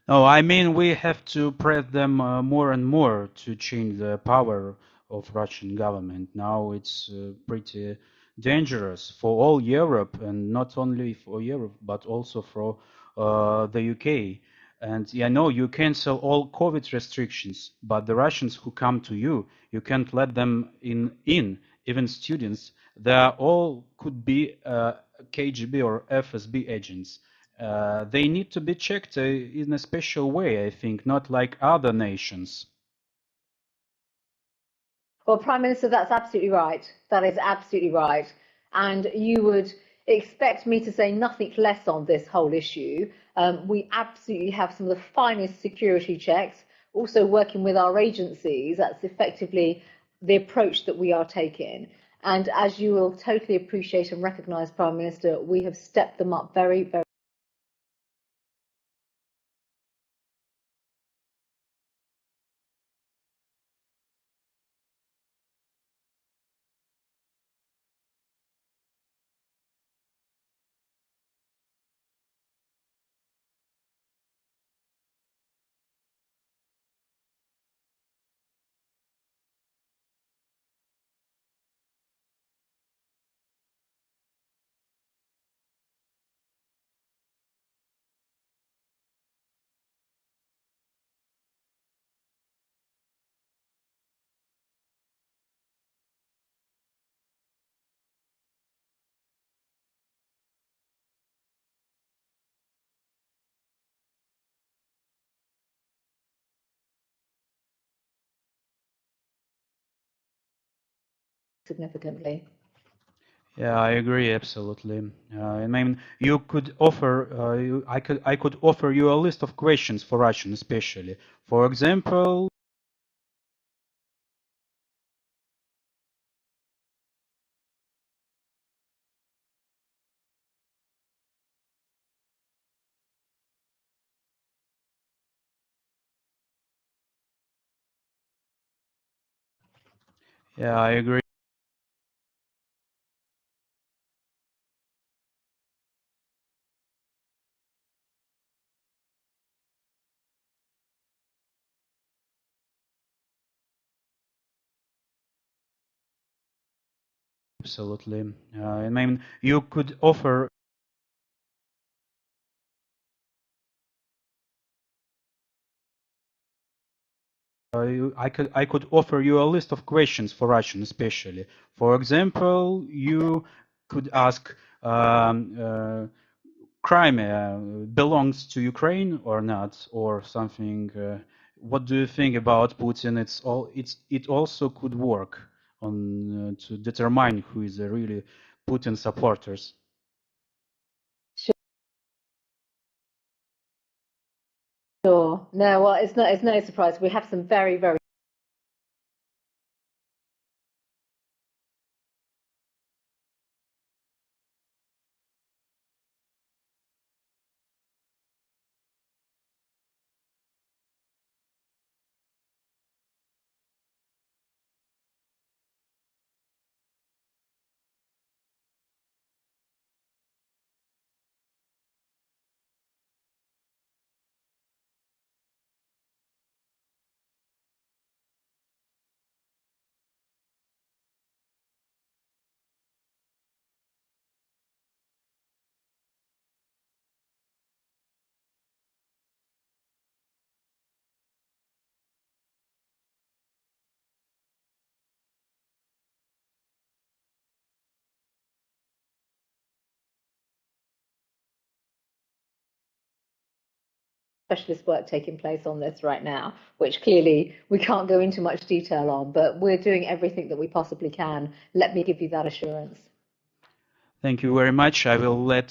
No, I mean we have to press them more and more to change the power of Russian government. Now it's pretty dangerous for all Europe, and not only for Europe, but also for the UK. And I know you cancel all COVID restrictions, but the Russians who come to you, you can't let them in. Even students, they are all could be KGB or FSB agents. They need to be checked in a special way, I think, not like other nations. Well, Prime Minister, that's absolutely right. That is absolutely right. And you would expect me to say nothing less on this whole issue. We absolutely have some of the finest security checks, also working with our agencies. That's effectively the approach that we are taking. And as you will totally appreciate and recognise, Prime Minister, we have stepped them up very, very significantly. Yeah, I agree absolutely. I mean, you could offer, I could offer you a list of questions for Russian, especially. For example, yeah, I agree. Absolutely. I mean, you could offer. I could offer you a list of questions for Russian, especially. For example, you could ask, Crimea belongs to Ukraine or not, or something. What do you think about Putin? It also could work on to determine who is the really Putin supporters. Sure. No, well, it's no surprise. We have some very, very specialist work taking place on this right now, which clearly we can't go into much detail on, but we're doing everything that we possibly can. Let me give you that assurance. Thank you very much. I will let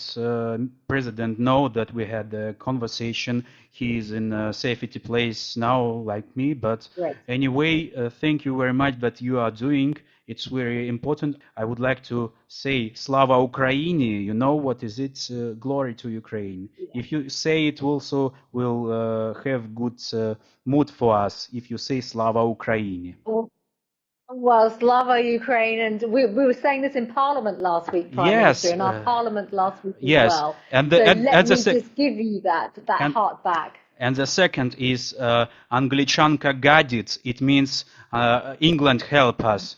President know that we had a conversation. He is in a safety place now, like me. But Great. anyway, thank you very much that you are doing. It's very important. I would like to say Slava Ukraini. You know what is it? Glory to Ukraine. Yeah. If you say it, also will have good mood for us. If you say Slava Ukraini. Well, Slava Ukraine, and we were saying this in Parliament last week, Prime Minister, Yes. in our Parliament last week as Yes. well. And So and let me the just give you that heart back. And the second is Anglichanka gadit. It means England help us.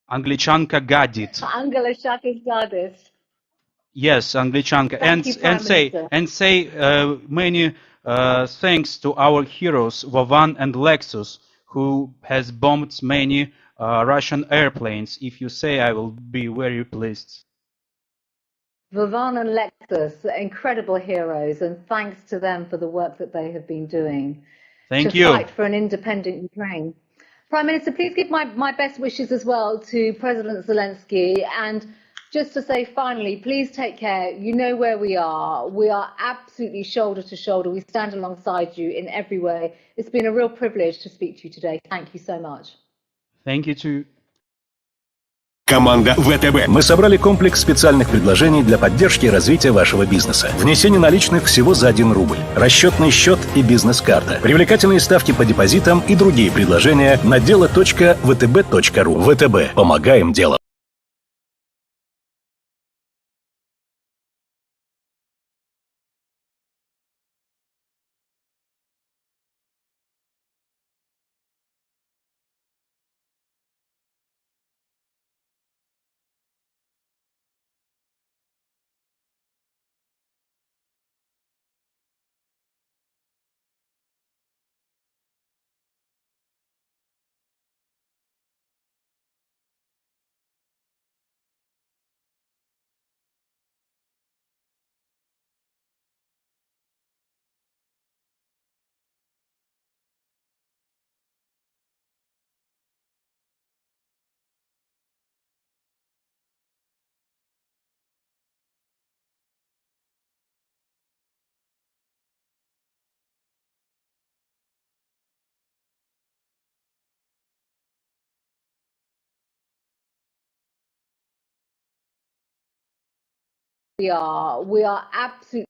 Anglichanka gadit. Angela Shakis-Dadis. Yes, Anglichanka. Thank you, Prime Minister. Say many thanks to our heroes Vovan and Lexus, who has bombed many Russian airplanes. If you say, I will be very pleased. Vavan and Lexus, incredible heroes, and thanks to them for the work that they have been doing Thank to you. fight for an independent Ukraine. Prime Minister, please give my best wishes as well to President Zelensky. And just to say finally, please take care. You know where we are. We are absolutely shoulder to shoulder. We stand alongside you in every way. It's been a real privilege to speak to you today. Thank you so much. Thank you too. Команда ВТБ. Мы собрали комплекс специальных предложений для поддержки и развития вашего бизнеса. Внесение наличных всего за 1 рубль. Расчетный счет и бизнес-карта. Привлекательные ставки по депозитам и другие предложения на дело.втб.ру. ВТБ. Помогаем делу. We are absolutely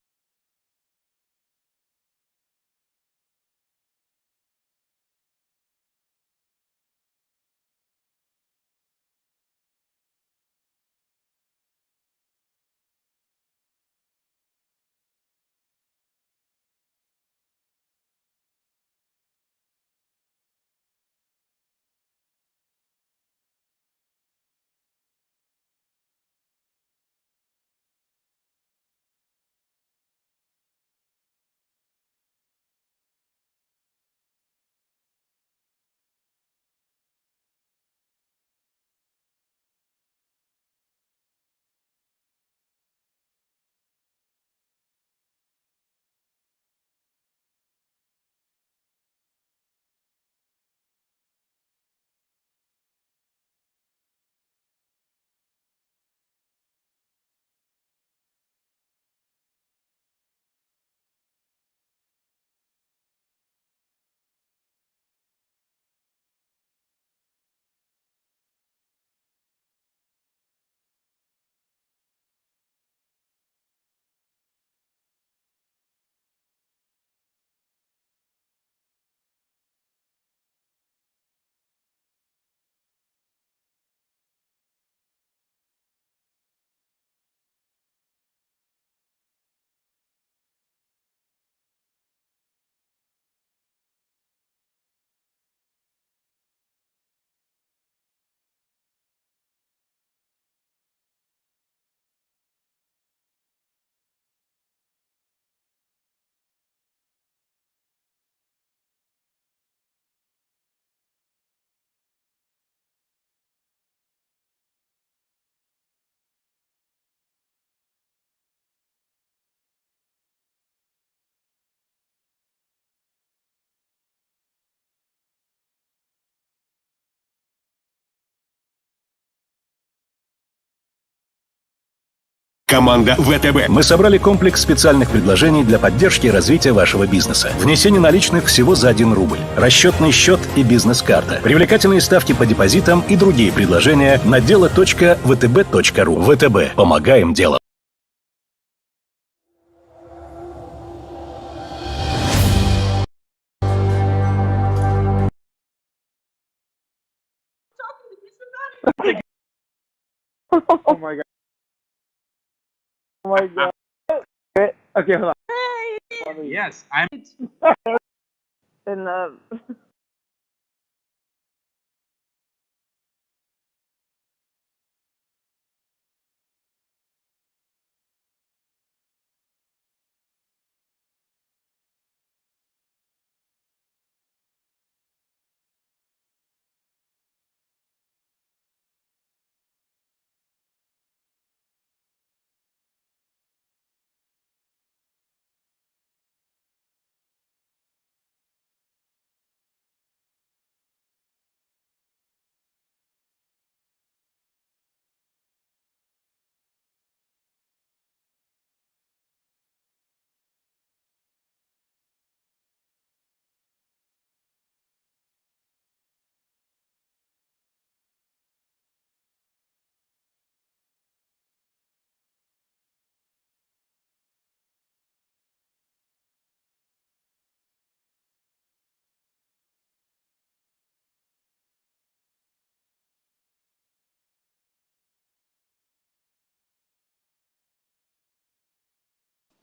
Команда ВТБ. Мы собрали комплекс специальных предложений для поддержки и развития вашего бизнеса. Внесение наличных всего за 1 рубль. Расчетный счет и бизнес-карта. Привлекательные ставки по депозитам и другие предложения на дело.втб.ру. ВТБ. Помогаем делу. Oh my god. Oh my god. Okay, hold on. Yes, I'm. In love.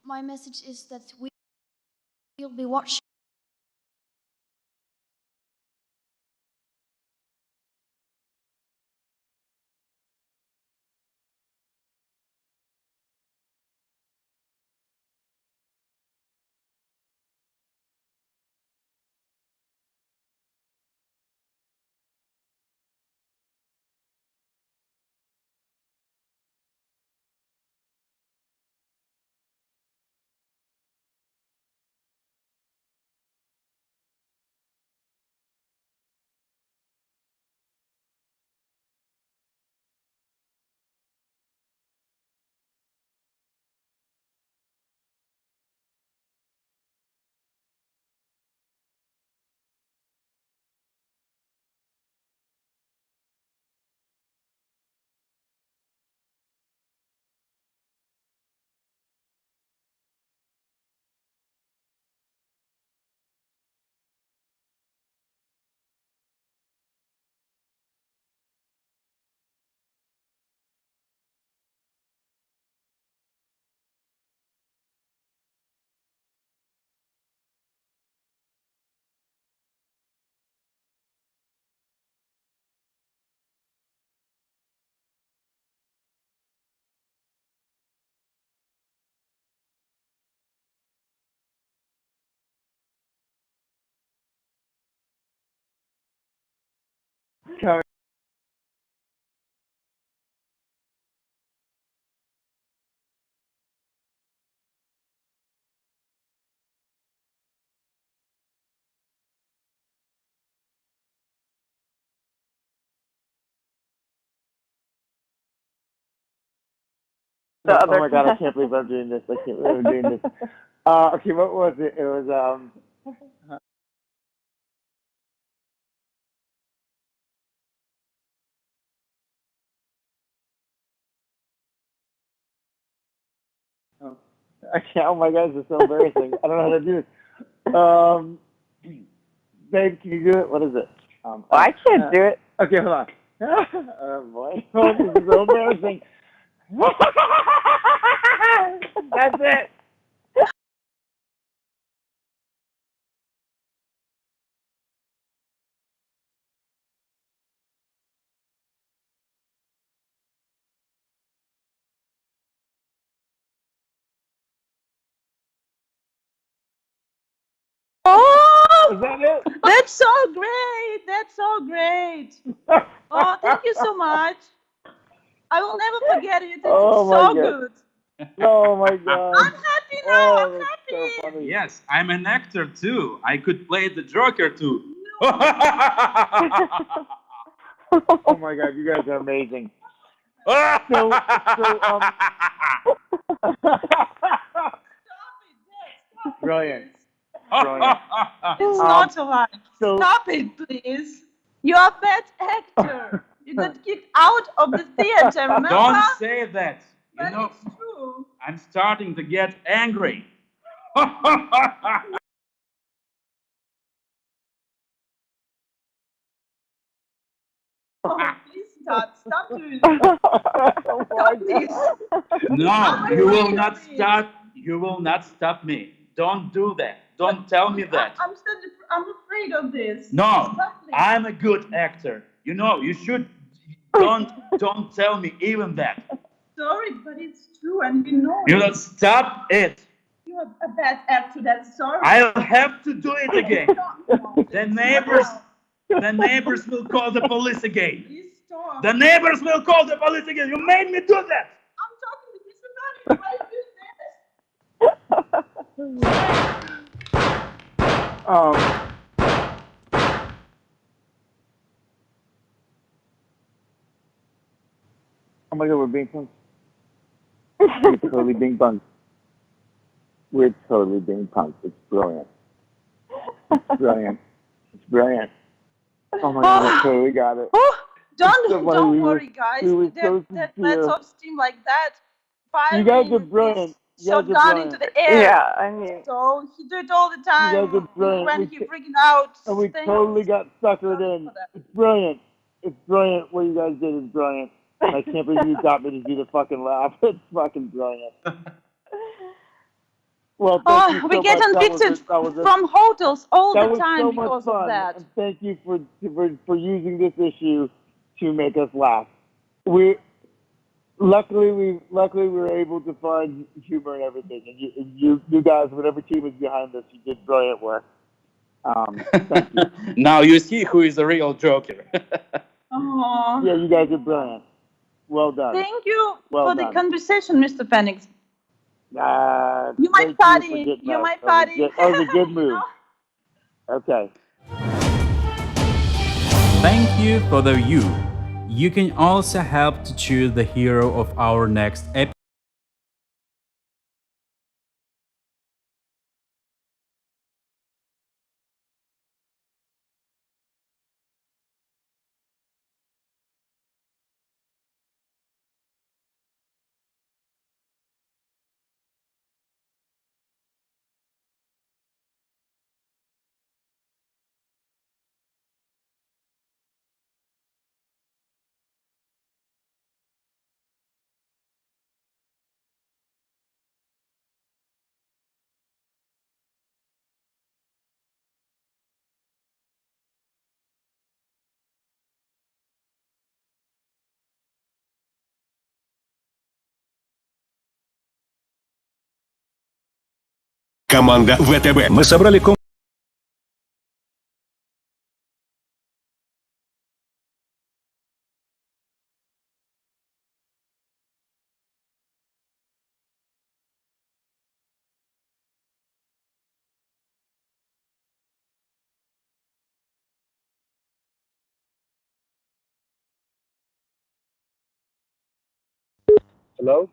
my message is that we'll be watching. Oh my god, I can't believe I'm doing this. I can't believe I'm doing this. Okay, what was it? It was, I can't, oh my god, this is so embarrassing. I don't know how to do this. Babe, can you do it? What is it? I can't do it. Okay, hold on. Oh boy, oh, this is so embarrassing. That's it. Oh, Is that it? that's so great. That's so great. Oh, thank you so much. I will never forget it. It's Oh my so God. good. Oh my god. I'm happy now. I'm that's happy. so funny. Yes, I'm an actor too. I could play the Joker too. Oh my god, you guys are amazing. So, brilliant. Brilliant. It's not a lie. so- Stop it, please. You're a bad actor. You got kicked out of the theater, remember? Don't say that. You But know, it's true. I'm starting to get angry. Oh, please stop. Stop doing Oh this. my Stop this. No, you will not stop. You will not stop me. Don't do that. Don't tell me that. I'm afraid of this. No, Stop this. I'm a good actor. You know, you should don't tell me even that. Sorry, but it's true, and you know You it. know, stop it. You're a bad actor. That's sorry. I'll have to do it again. Stop. The neighbors will call the police again. Please stop. The neighbors will call the police again. You made me do that. I'm talking to Mr. Manning. Why do you do this? Oh my god, we're being punked. We're totally being punked. We're totally being punked. It's brilliant. It's brilliant. It's brilliant. Oh my god, we totally got it. Oh, don't So funny, don't we were- worry, guys. we were so that sincere. lets off steam like that. You guys are Firing brilliant. this You guys are shotgun brilliant. into the air. Yeah, I mean, So he do it all the time. guys are brilliant. When We he ca- freaking out. And we things. totally got suckered Sorry in. for that. It's brilliant. It's brilliant. What you guys did is brilliant. I can't believe you got me to do the fucking laugh. It's fucking brilliant. Well, thank you Oh, so we get much. evicted That was from hotels all that the was time so much because fun. of that. And thank you for using this issue to make us laugh. Luckily we were able to find humor in everything, and you guys, whatever team is behind this, you did brilliant work. Thank you. Now you see who is the real joker. Oh, Yeah, you guys are brilliant. Well done. thank you Well for the done. conversation, Mr. Phoenix. You Thank might you for party. getting You up. might That party. was a good You move. know? Okay. Thank you for the you. You can also help to choose the hero of our next episode. Команда ВТБ. Мы собрали Hello?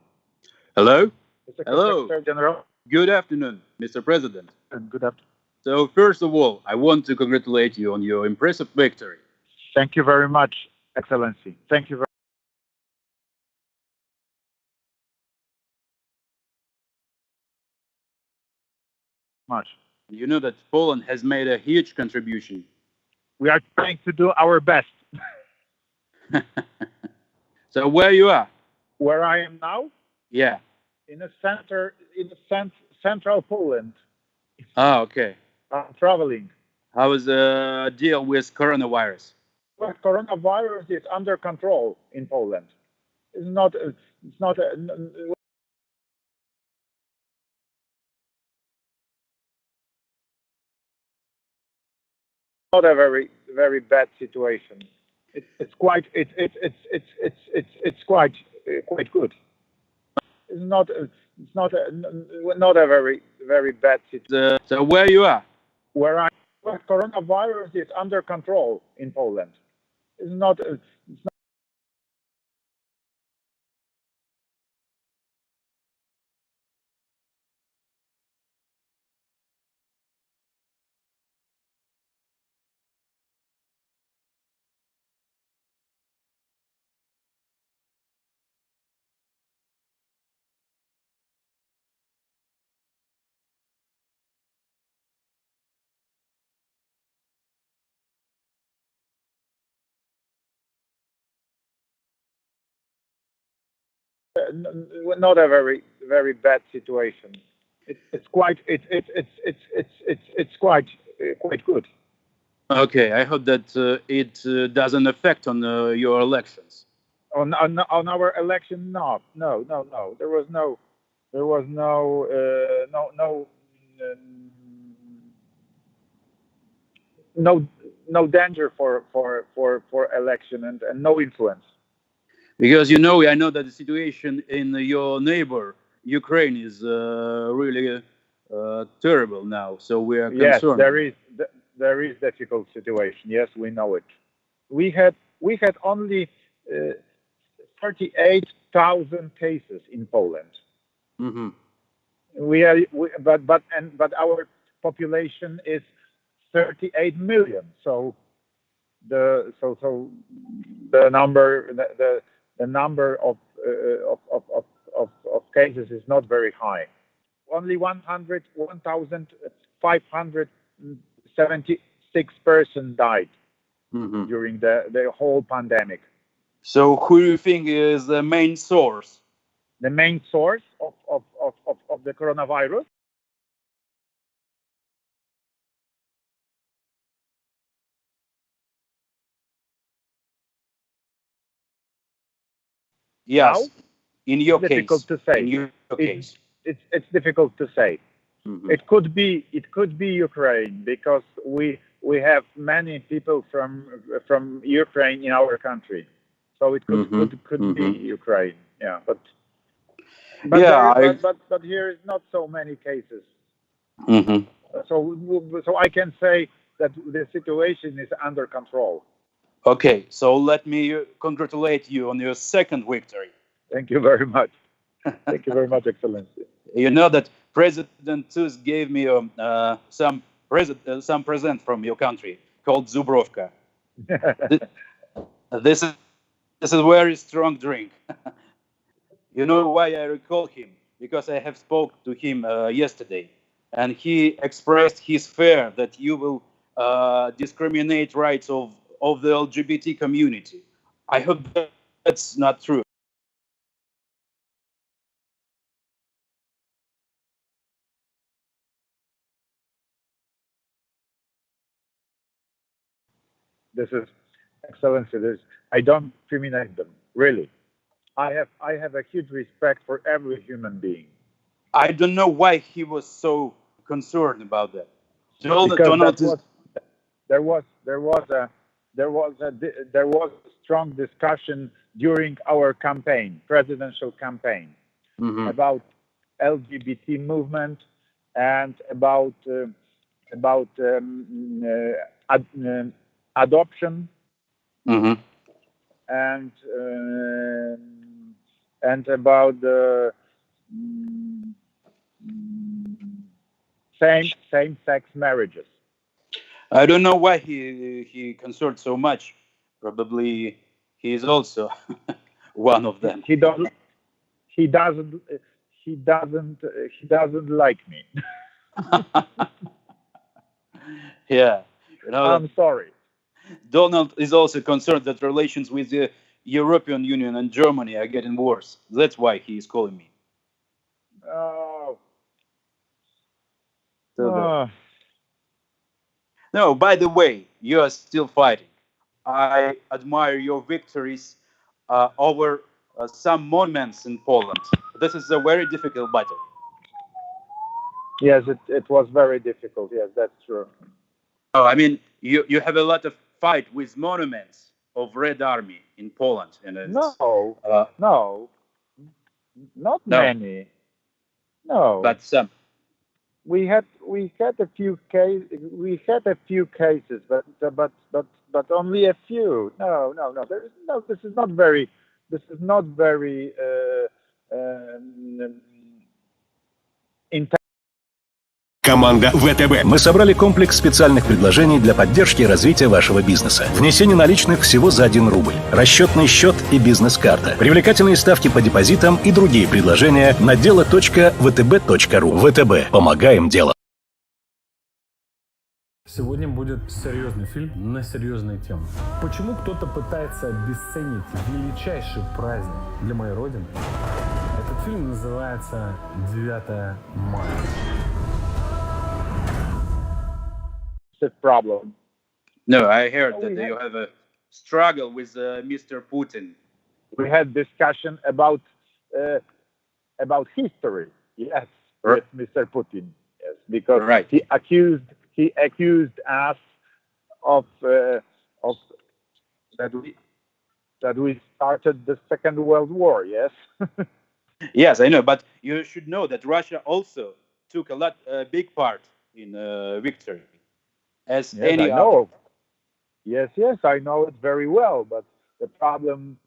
Hello? Mr. Hello. Secretary General. Good afternoon, Mr. President. Good afternoon. So first of all, I want to congratulate you on your impressive victory. Thank you very much, Excellency. Thank you very much. You know that Poland has made a huge contribution. We are trying to do our best. So where you are? Where I am now? Yeah. In central Poland. Ah, okay. I'm traveling. How is the deal with coronavirus? Well, coronavirus is under control in Poland. It's not a very bad situation. It's quite quite good. It's not a very bad situation. So where you are? Well, coronavirus is under control in Poland. It's not a very bad situation. It's quite quite good. Okay, I hope that it doesn't affect on your elections. On our election, no. There was no danger for election and no influence. Because you know, I know that the situation in your neighbor Ukraine is really terrible now. So we are concerned. Yes, there is difficult situation. Yes, we know it. We had only 38,000 cases in Poland. Mm-hmm. But our population is 38 million. So the number of cases is not very high. Only 1,576 persons died during the whole pandemic. So who do you think is the main source? The main source of the coronavirus? Yes. How? In your It's difficult case. to say. In your case. It's difficult to say. It could be Ukraine, because we have many people from Ukraine in our country, so it could be Ukraine. Yeah, but Yeah, but here is not so many cases. Mhm. So I can say that the situation is under control. Okay, so let me congratulate you on your second victory. Thank you very much. Thank you very much, Excellency. You know that President Tusk gave me some present from your country called Zubrovka. This is a very strong drink. You know why I recall him? Because I have spoke to him yesterday, and he expressed his fear that you will discriminate rights of the LGBT community. I hope that's not true. This is, Excellency. I don't discriminate them, really. I have a huge respect for every human being. I don't know why he was so concerned about that. Because there was a strong discussion during our presidential campaign, about LGBT movement and about adoption and about same-sex marriages. I don't know why he concerned so much. Probably he is also one of them. He doesn't like me. Yeah, you know, I'm sorry. Donald is also concerned that relations with the European Union and Germany are getting worse. That's why he is calling me. Oh. No, by the way, you are still fighting. I admire your victories over some monuments in Poland. This is a very difficult battle. Yes, it was very difficult. Yes, that's true. Oh, I mean, you have a lot of fight with monuments of Red Army in Poland. And not many. No, but some. We had a few cases, but only a few. No. This is not very. Команда ВТБ. Мы собрали комплекс специальных предложений для поддержки и развития вашего бизнеса. Внесение наличных всего за 1 рубль. Расчетный счет и бизнес-карта. Привлекательные ставки по депозитам и другие предложения на дело.vtb.ru. ВТБ. Помогаем делу. Сегодня будет серьезный фильм на серьезные темы. Почему кто-то пытается обесценить величайший праздник для моей родины? Этот фильм называется «9 мая». Problem. No, I heard that you have a struggle with Mr. Putin. We had discussion about history. Yes, with Mr. Putin. Yes, because he accused us of that we started the Second World War. Yes. Yes, I know, but you should know that Russia also took a big part in victory. As yes, any I know. other. Yes, I know it very well. But the problem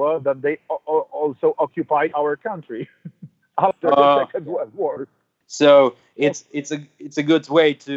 well, then they also occupied our country after the Second World War. So it's a good way to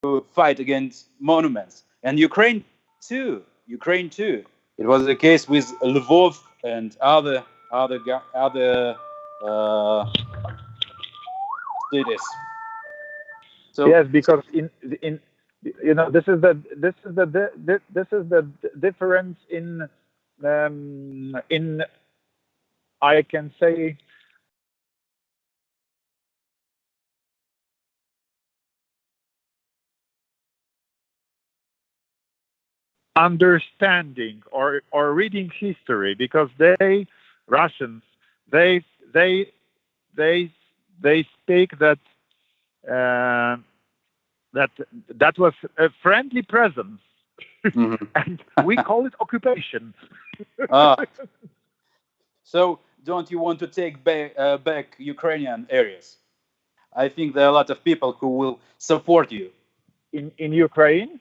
to fight against monuments, and Ukraine too. Ukraine too. It was the case with Lvov and other cities. So yes, because in this is the difference in I can say understanding or reading history, because Russians they speak that that was a friendly presence, and we call it occupation. So don't you want to take back Ukrainian areas? I think there are a lot of people who will support you. In Ukraine?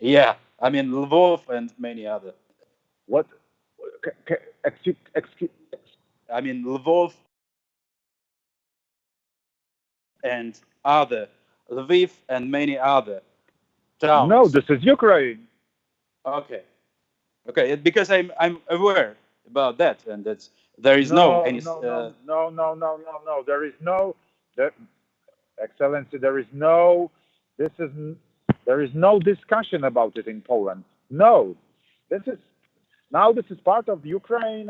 Yeah, I mean Lvov and many other. What? Excuse. I mean Lvov and other, Lviv and many other towns. No, this is Ukraine. Okay, because I'm aware about that, and that's there is no. There is no, Excellency. There is no discussion about it in Poland. No, this is part of Ukraine,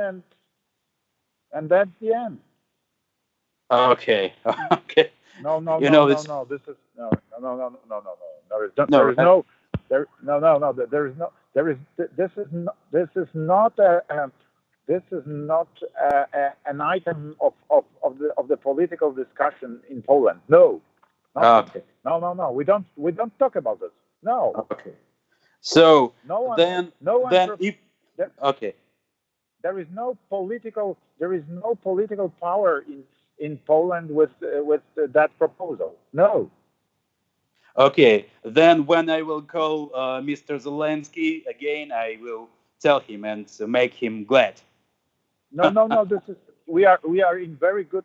and that's the end. Okay. No. This is no. This is not an item of the political discussion in Poland. No. Okay. No. We don't talk about this. No. Okay. So there is no political power in Poland with that proposal. No. Okay. Then when I will call Mr. Zelensky again, I will tell him and make him glad. No. This is we are in very good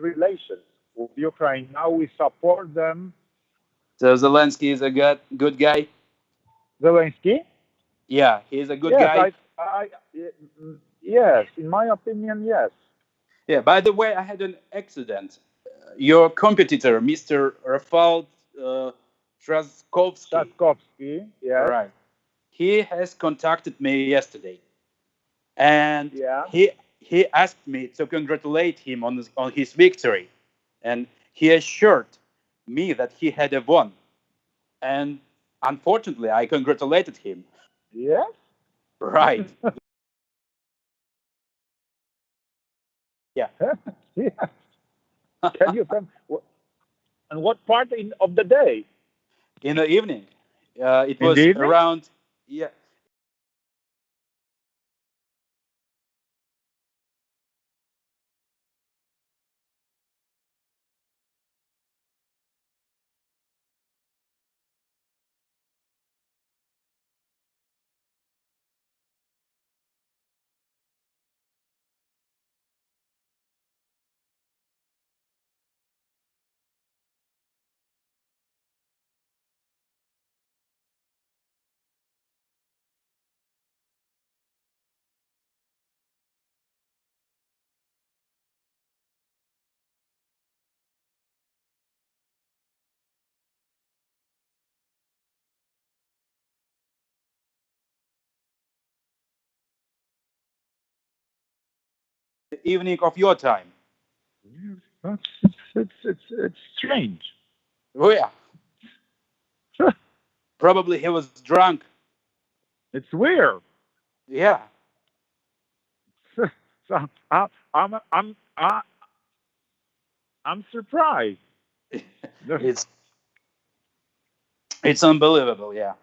relations with Ukraine. Now we support them. So Zelensky is a good guy. Zelensky? Yeah, he's a good guy. Yes, in my opinion, yes. Yeah. By the way, I had an accident. Your competitor, Mr. Rafal Trzaskowski. Yes. Right. He has contacted me yesterday, and he asked me to congratulate him on his victory, and he assured me that he had won, and unfortunately, I congratulated him. Yes. Right. Yeah. Yeah. Can you come? And what part of the day? In the evening. It was around. Yeah. evening of your time. It's strange. Oh yeah. Probably he was drunk. It's weird. Yeah. So I'm surprised. It's unbelievable, yeah.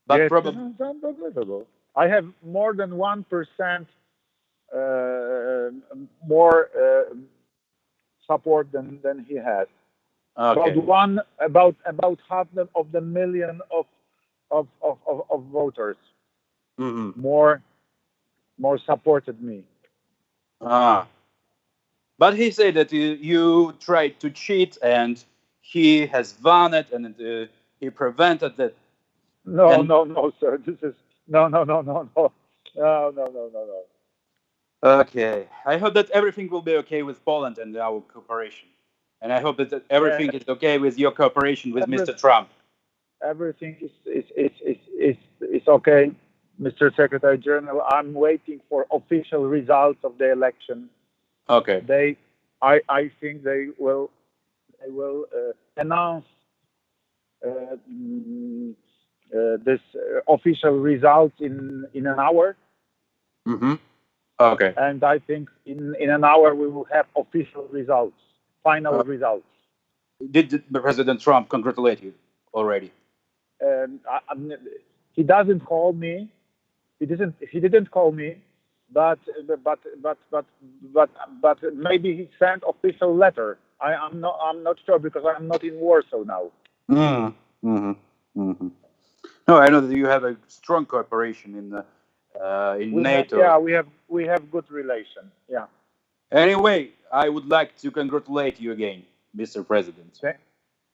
But yes, probably it's unbelievable. I have more than 1% more support than he has. okay. About half of the million of voters more supported me. But he said that you tried to cheat and he has won it and he prevented it. No, sir. This is no. Okay. I hope that everything will be okay with Poland and our cooperation. And I hope that everything is okay with your cooperation with Mr. Trump. Everything is okay, Mr. Secretary General. I'm waiting for official results of the election. Okay. I think they will announce this official results in an hour. Okay. And I think in an hour we will have official results, final results. Did President Trump congratulate you already? He doesn't call me. He didn't call me, but maybe he sent official letter. I'm not sure because I'm not in Warsaw now. No, I know that you have a strong cooperation in NATO. We have good relation. Yeah. Anyway, I would like to congratulate you again, Mr. President.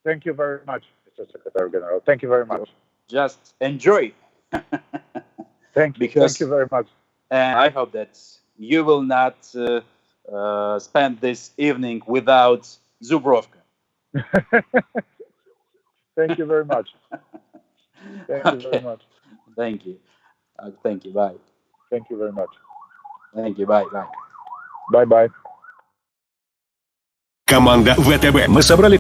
Thank you very much, Mr. Secretary General. Thank you very much. Just enjoy. Thank you very much. And I hope that you will not spend this evening without Zubrovka. Thank you very much. Thank you very much. Thank you. Thank you. Bye. Thank you very much. Thank you. Bye. Bye. Bye-bye. Команда ВТБ. Мы собрали...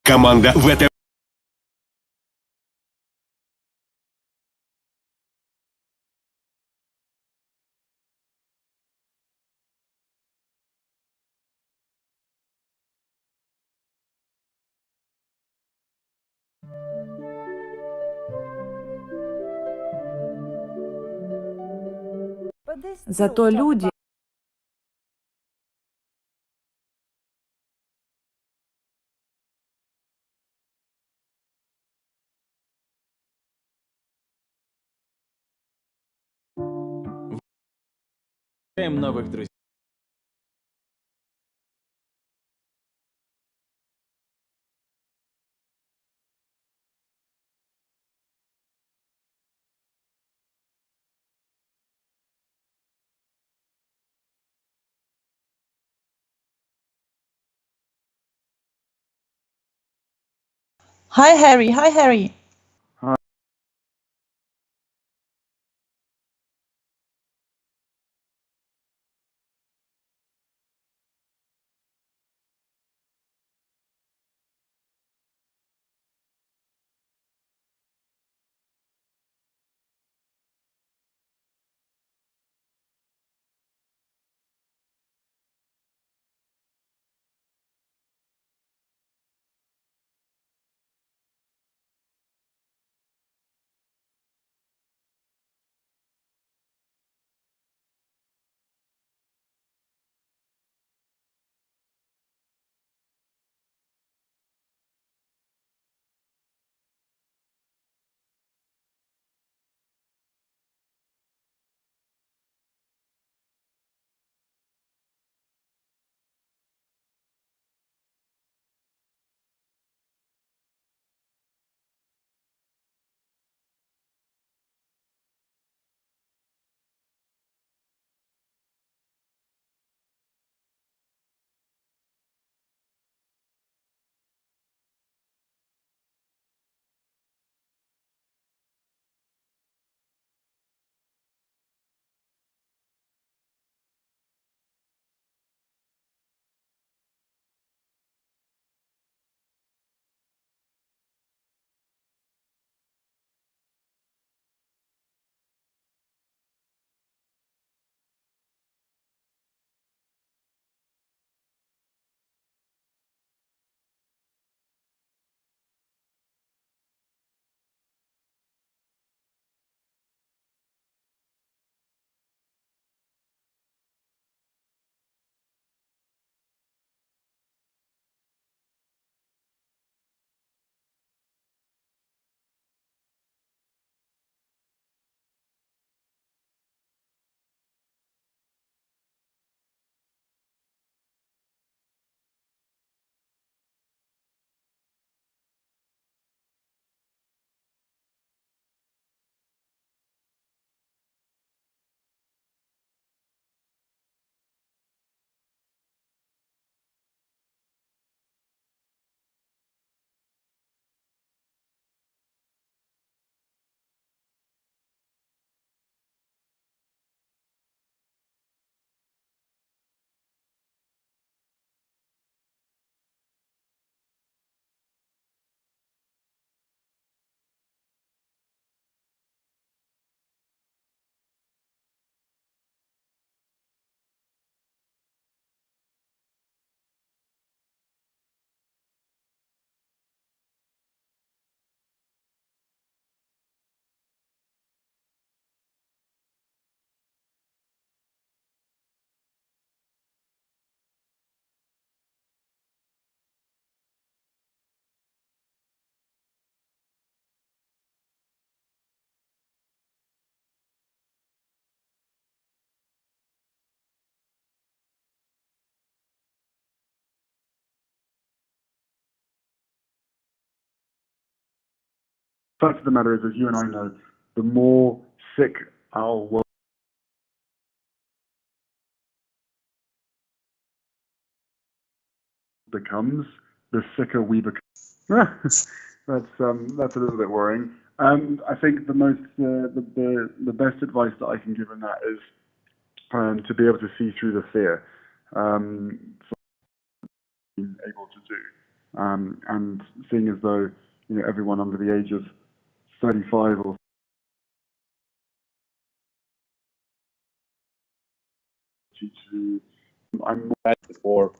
Команда ВТБ. Зато люди новых друзей. Hi, Harry. Hi, Harry. Fact of the matter is, as you and I know, the more sick our world becomes, the sicker we become. That's a little bit worrying. I think the most the best advice that I can give in that is to be able to see through the fear. So being able to do, and seeing as though everyone under the age of 35 or to I'm more before